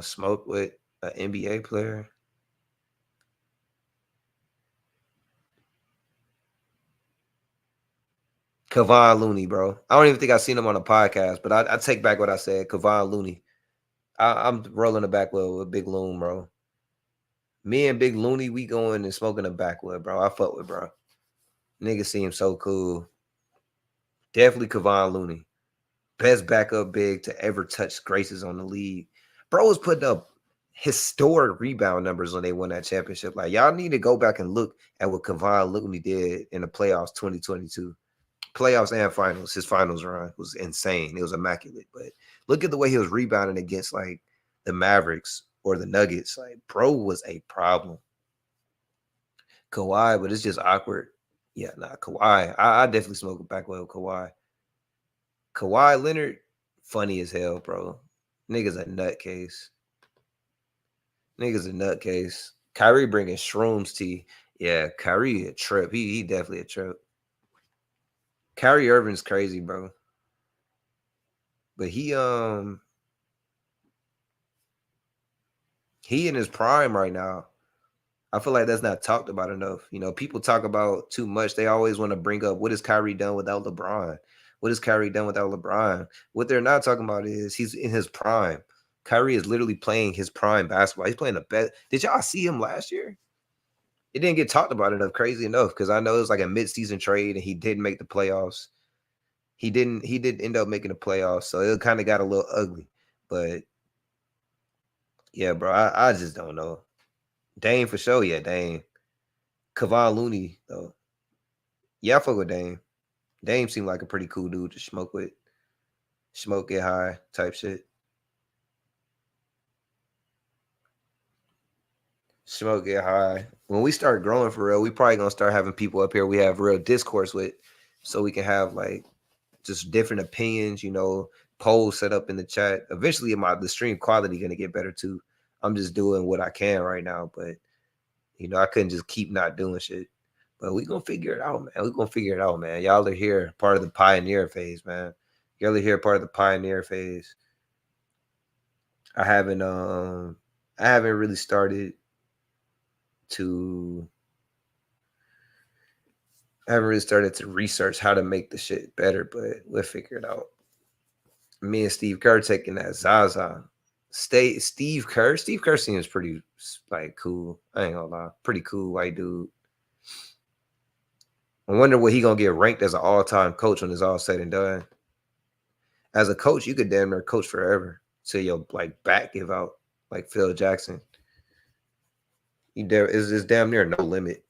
Smoke with an NBA player. Kevon Looney, bro. I don't even think I've seen him on a podcast, but I take back what I said. Kevon Looney. I'm rolling the backwood with Big Loon, bro. Me and Big Looney, we going and smoking a backwood, bro. I fuck with bro. Nigga seem so cool. Definitely Kevon Looney. Best backup big to ever touch Graces on the league. Bro was putting up historic rebound numbers when they won that championship. Like, y'all need to go back and look at what Kevon Looney did in the playoffs 2022. Playoffs and finals. His finals run was insane. It was immaculate. But look at the way he was rebounding against like the Mavericks or the Nuggets. Like, bro was a problem. Kawhi, but it's just awkward. Yeah, nah, Kawhi. I definitely smoke a backwood with Kawhi. Kawhi Leonard, funny as hell, bro. Nigga's a nutcase. Nigga's a nutcase. Kyrie bringing shrooms tea. Yeah, Kyrie a trip. He definitely a trip. Kyrie Irving's crazy, bro. But he in his prime right now. I feel like that's not talked about enough. You know, people talk about too much. They always want to bring up what has Kyrie done without LeBron? What has Kyrie done without LeBron? What they're not talking about is he's in his prime. Kyrie is literally playing his prime basketball. He's playing the best. Did y'all see him last year? It didn't get talked about enough, crazy enough, because I know it was like a midseason trade and he didn't make the playoffs. He did end up making the playoffs, so it kind of got a little ugly. But yeah, bro, I just don't know. Dame for sure, yeah, Dame. Kevon Looney, though. Yeah, I fuck with Dame. Dame seemed like a pretty cool dude to smoke with. Smoke get high type shit. Smoke get high. When we start growing for real, we probably gonna start having people up here we have real discourse with, so we can have like just different opinions. You know, polls set up in the chat. Eventually, the stream quality gonna get better too. I'm just doing what I can right now, but you know, I couldn't just keep not doing shit. But we gonna figure it out, man. We gonna figure it out, man. Y'all are here, part of the pioneer phase, man. Y'all are here, part of the pioneer phase. I haven't um I haven't really started to I haven't really started to research how to make the shit better, but we'll figure it out. Me and Steve Kerr taking that Zaza. Steve Kerr. Steve Kerr seems pretty like cool. I ain't gonna lie. Pretty cool white dude. I wonder what he gonna get ranked as an all-time coach when it's all said and done. As a coach, you could damn near coach forever till your like back give out, like Phil Jackson. Is damn near no limit.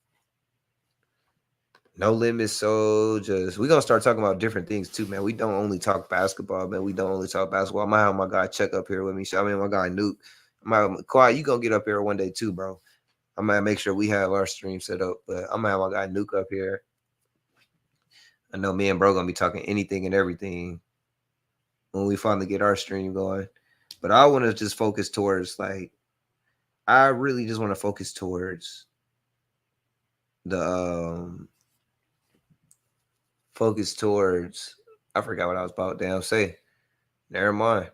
No limit. So just we gonna start talking about different things too, man. We don't only talk basketball, man. We don't only talk basketball. I might have my guy Check up here with me. So I mean, my guy Nuke. Quiet. You gonna get up here one day too, bro. I might make sure we have our stream set up, but I'm gonna have my guy Nuke up here. I know me and bro gonna be talking anything and everything when we finally get our stream going. But I want to just focus towards like I really just want to focus towards the focus towards. I forgot what I was about. Damn, say. Never mind.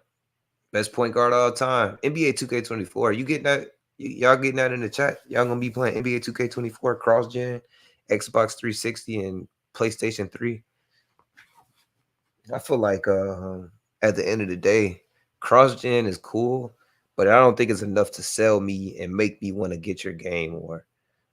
Best point guard all time. NBA 2K24. You getting that? Y'all getting that in the chat? Y'all gonna be playing NBA 2K24 cross gen, Xbox 360 and PlayStation 3. I feel like at the end of the day, cross gen is cool, but I don't think it's enough to sell me and make me want to get your game more.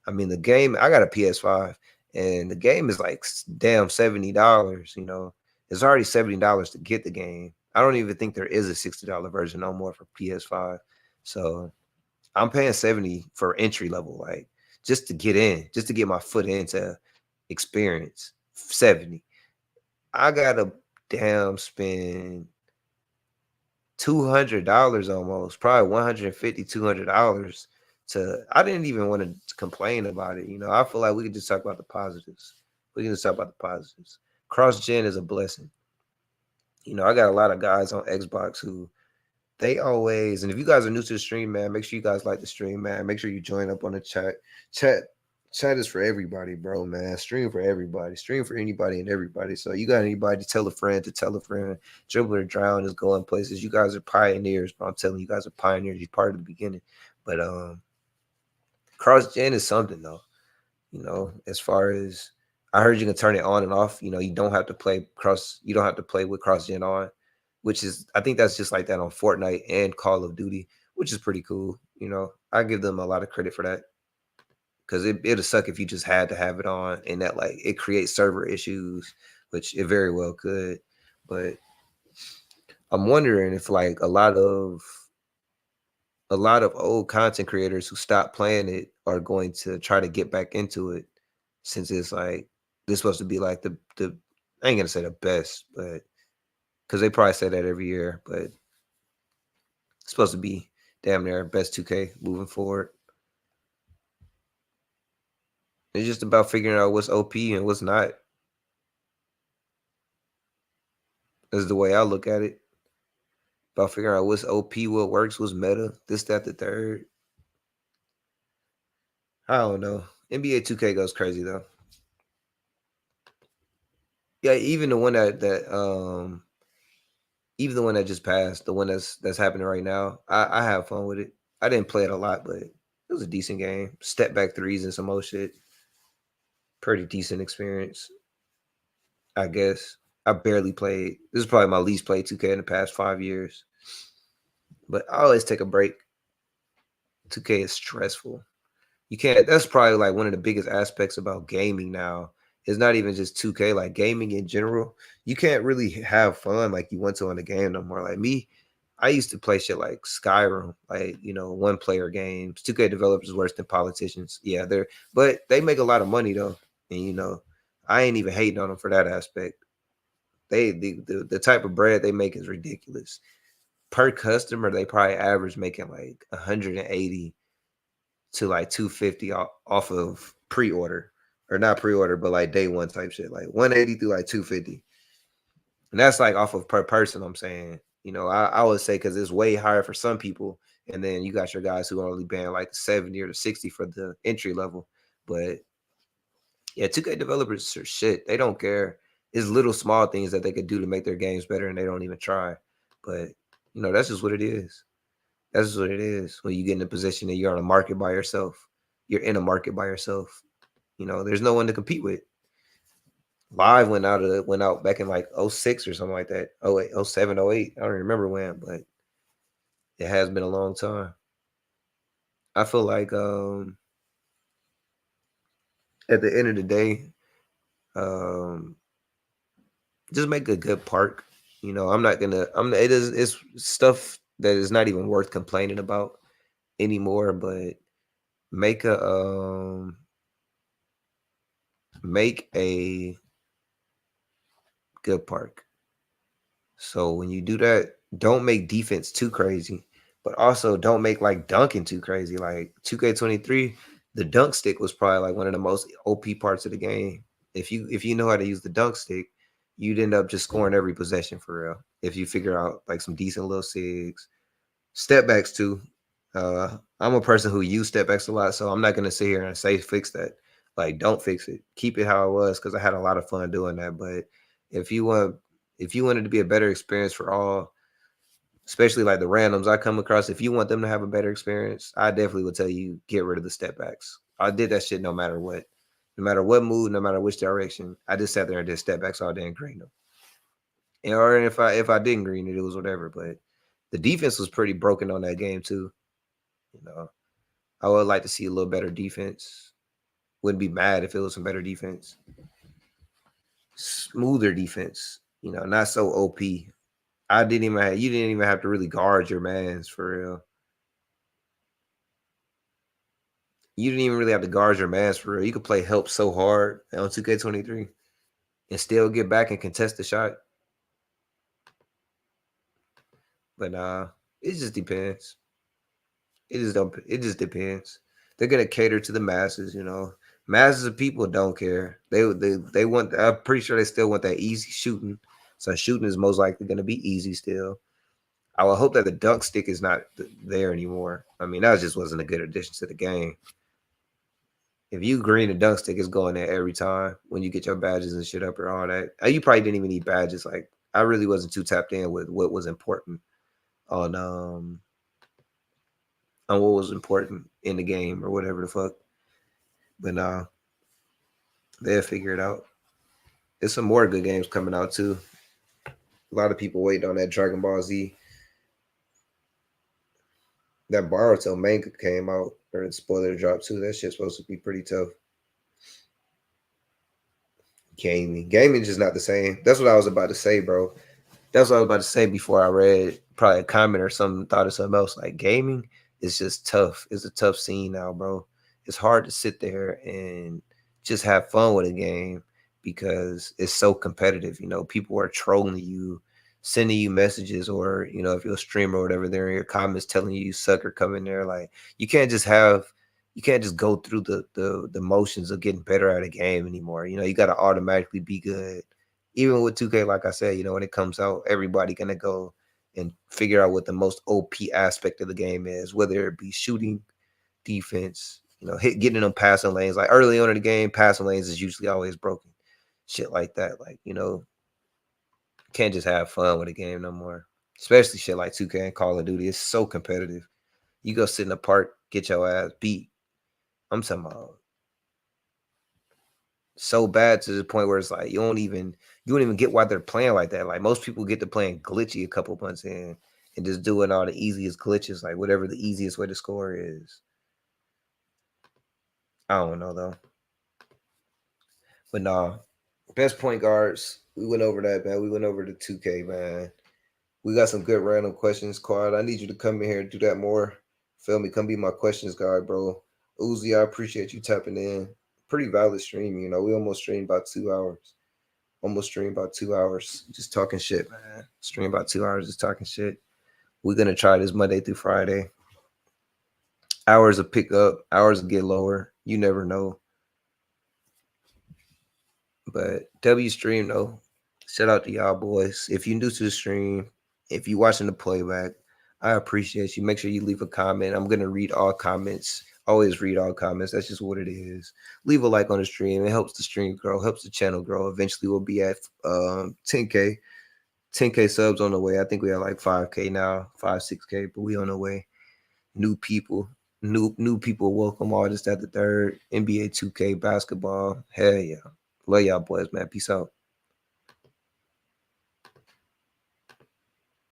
I mean, the game, I got a PS5 and the game is like damn $70, you know. It's already $70 to get the game. I don't even think there is a $60 version no more for PS5. So I'm paying 70 for entry level, like just to get in, just to get my foot into experience. 70. I gotta damn spend $200 almost, probably 150, $200 to. I didn't even want to complain about it. You know, I feel like we could just talk about the positives. We can just talk about the positives. Cross gen is a blessing. You know, I got a lot of guys on Xbox who they always, and if you guys are new to the stream, man, make sure you guys like the stream, man. Make sure you join up on the chat. Chat chat is for everybody, bro, man. Stream for everybody. Stream for anybody and everybody. So you got anybody tell a friend to tell a friend. Dribble or drown is going places. You guys are pioneers, bro. I'm telling you guys are pioneers. You're part of the beginning. But cross gen is something though. You know, as far as I heard you can turn it on and off. You know, you don't have to play cross, you don't have to play with cross gen on, which is I think that's just like that on Fortnite and Call of Duty, which is pretty cool. You know, I give them a lot of credit for that because it'll suck if you just had to have it on and that like it creates server issues, which it very well could. But I'm wondering if like a lot of old content creators who stopped playing it are going to try to get back into it since it's like this supposed to be like the I ain't gonna say the best, but because they probably say that every year, but it's supposed to be damn near best 2K moving forward. It's just about figuring out what's OP and what's not. Is the way I look at it. About figuring out what's OP, what works, what's meta, this, that, the third. I don't know. NBA 2K goes crazy though. Yeah, even the one that just passed, the one that's happening right now, I have fun with it. I didn't play it a lot, but it was a decent game. Step back threes and some old shit. Pretty decent experience, I guess. I barely played. This is probably my least played 2K in the past 5 years. But I always take a break. 2K is stressful. You can't. That's probably like one of the biggest aspects about gaming now. It's not even just 2K, like gaming in general. You can't really have fun like you want to on the game no more. Like me, I used to play shit like Skyrim, like one player games. 2K developers worse than politicians. Yeah, but they make a lot of money though, and I ain't even hating on them for that aspect. The type of bread they make is ridiculous. Per customer, they probably average making like 180 to like 250 off of pre-order, or not pre-order, but like day one type shit, like 180 through like 250, and that's like off of per person. I'm saying, I would say because it's way higher for some people, and then you got your guys who are only paying like 70 or the 60 for the entry level. But yeah, 2K developers are shit. They don't care. It's little small things that they could do to make their games better, and they don't even try. But that's just what it is. That's just what it is. When you get in a position that you're on a market by yourself, you're in a market by yourself. There's no one to compete with. Live went out back in like '06 or something like that. '08, '07, '08. I don't remember when, but it has been a long time. I feel like at the end of the day, um, just make a good park. I'm not gonna. It's stuff that is not even worth complaining about anymore. But make a good park. So when you do that, don't make defense too crazy, but also don't make like dunking too crazy. Like 2K23, the dunk stick was probably like one of the most OP parts of the game. If you know how to use the dunk stick, you'd end up just scoring every possession for real. If you figure out like some decent little sigs, step backs too. I'm a person who use step backs a lot, so I'm not gonna sit here and say fix that. Like, don't fix it. Keep it how it was because I had a lot of fun doing that. But if you want, if you wanted to be a better experience for all, especially like the randoms I come across, if you want them to have a better experience, I definitely would tell you get rid of the step backs. I did that shit no matter what mood, no matter which direction. I just sat there and did step backs all day and green them. And, or if I didn't green it, it was whatever. But the defense was pretty broken on that game too. You know, I would like to see a little better defense. Wouldn't be mad if it was some better defense, smoother defense. You know, not so OP. You didn't even have to really guard your mans for real. You didn't even really have to guard your mans for real. You could play help so hard on 2K23 and still get back and contest the shot. But it just depends. It just don't. It just depends. They're gonna cater to the masses, you know. Masses of people don't care. They want. I'm pretty sure they still want that easy shooting. So shooting is most likely gonna be easy still. I would hope that the dunk stick is not there anymore. I mean, that just wasn't a good addition to the game. If you green a dunk stick, it's going there every time when you get your badges and shit up or all that. You probably didn't even need badges. Like I really wasn't too tapped in with what was important on um on what was important in the game or whatever the fuck. But nah, they'll figure it out. There's some more good games coming out too. A lot of people waiting on that Dragon Ball Z. That Boruto manga came out or the spoiler drop too. That shit's supposed to be pretty tough. Gaming just not the same. That's what I was about to say, bro. That's what I was about to say before I read probably a comment or something, thought of something else. Like gaming is just tough. It's a tough scene now, bro. It's hard to sit there and just have fun with a game because it's so competitive. You know, people are trolling you, sending you messages, or you know, if you're a streamer or whatever, they're in your comments telling you suck or come in there. Like you can't just go through the motions of getting better at a game anymore. You know, you got to automatically be good even with 2K, like I said, you know, when it comes out, everybody gonna go and figure out what the most OP aspect of the game is, whether it be shooting, defense, you know, getting them passing lanes. Like early on in the game, passing lanes is usually always broken. Shit like that. Like, you know, can't just have fun with a game no more. Especially shit like 2K and Call of Duty. It's so competitive. You go sit in the park, get your ass beat. I'm talking about so bad to the point where it's like you don't even get why they're playing like that. Like most people get to playing glitchy a couple months in and just doing all the easiest glitches, like whatever the easiest way to score is. I don't know though. But nah, best point guards. We went over that, man. We went over the 2K, man. We got some good random questions, Quad. I need you to come in here and do that more. Feel me? Come be my questions guy, bro. Uzi, I appreciate you tapping in. Pretty valid stream, you know. We almost streamed about 2 hours. Almost stream about 2 hours just talking shit, man. Stream about 2 hours just talking shit. We're gonna try this Monday through Friday. Hours will pick up, hours will get lower. You never know. But W stream though. Shout out to y'all boys. If you're new to the stream, if you're watching the playback, I appreciate you. Make sure you leave a comment. I'm gonna read all comments. Always read all comments. That's just what it is. Leave a like on the stream. It helps the stream grow, helps the channel grow. Eventually we'll be at 10K. 10K subs on the way. I think we have like 5K now, 6K, but we on the way. New people, new people welcome. All this at the third. NBA 2K basketball. Hell yeah. Love y'all boys, man. Peace out.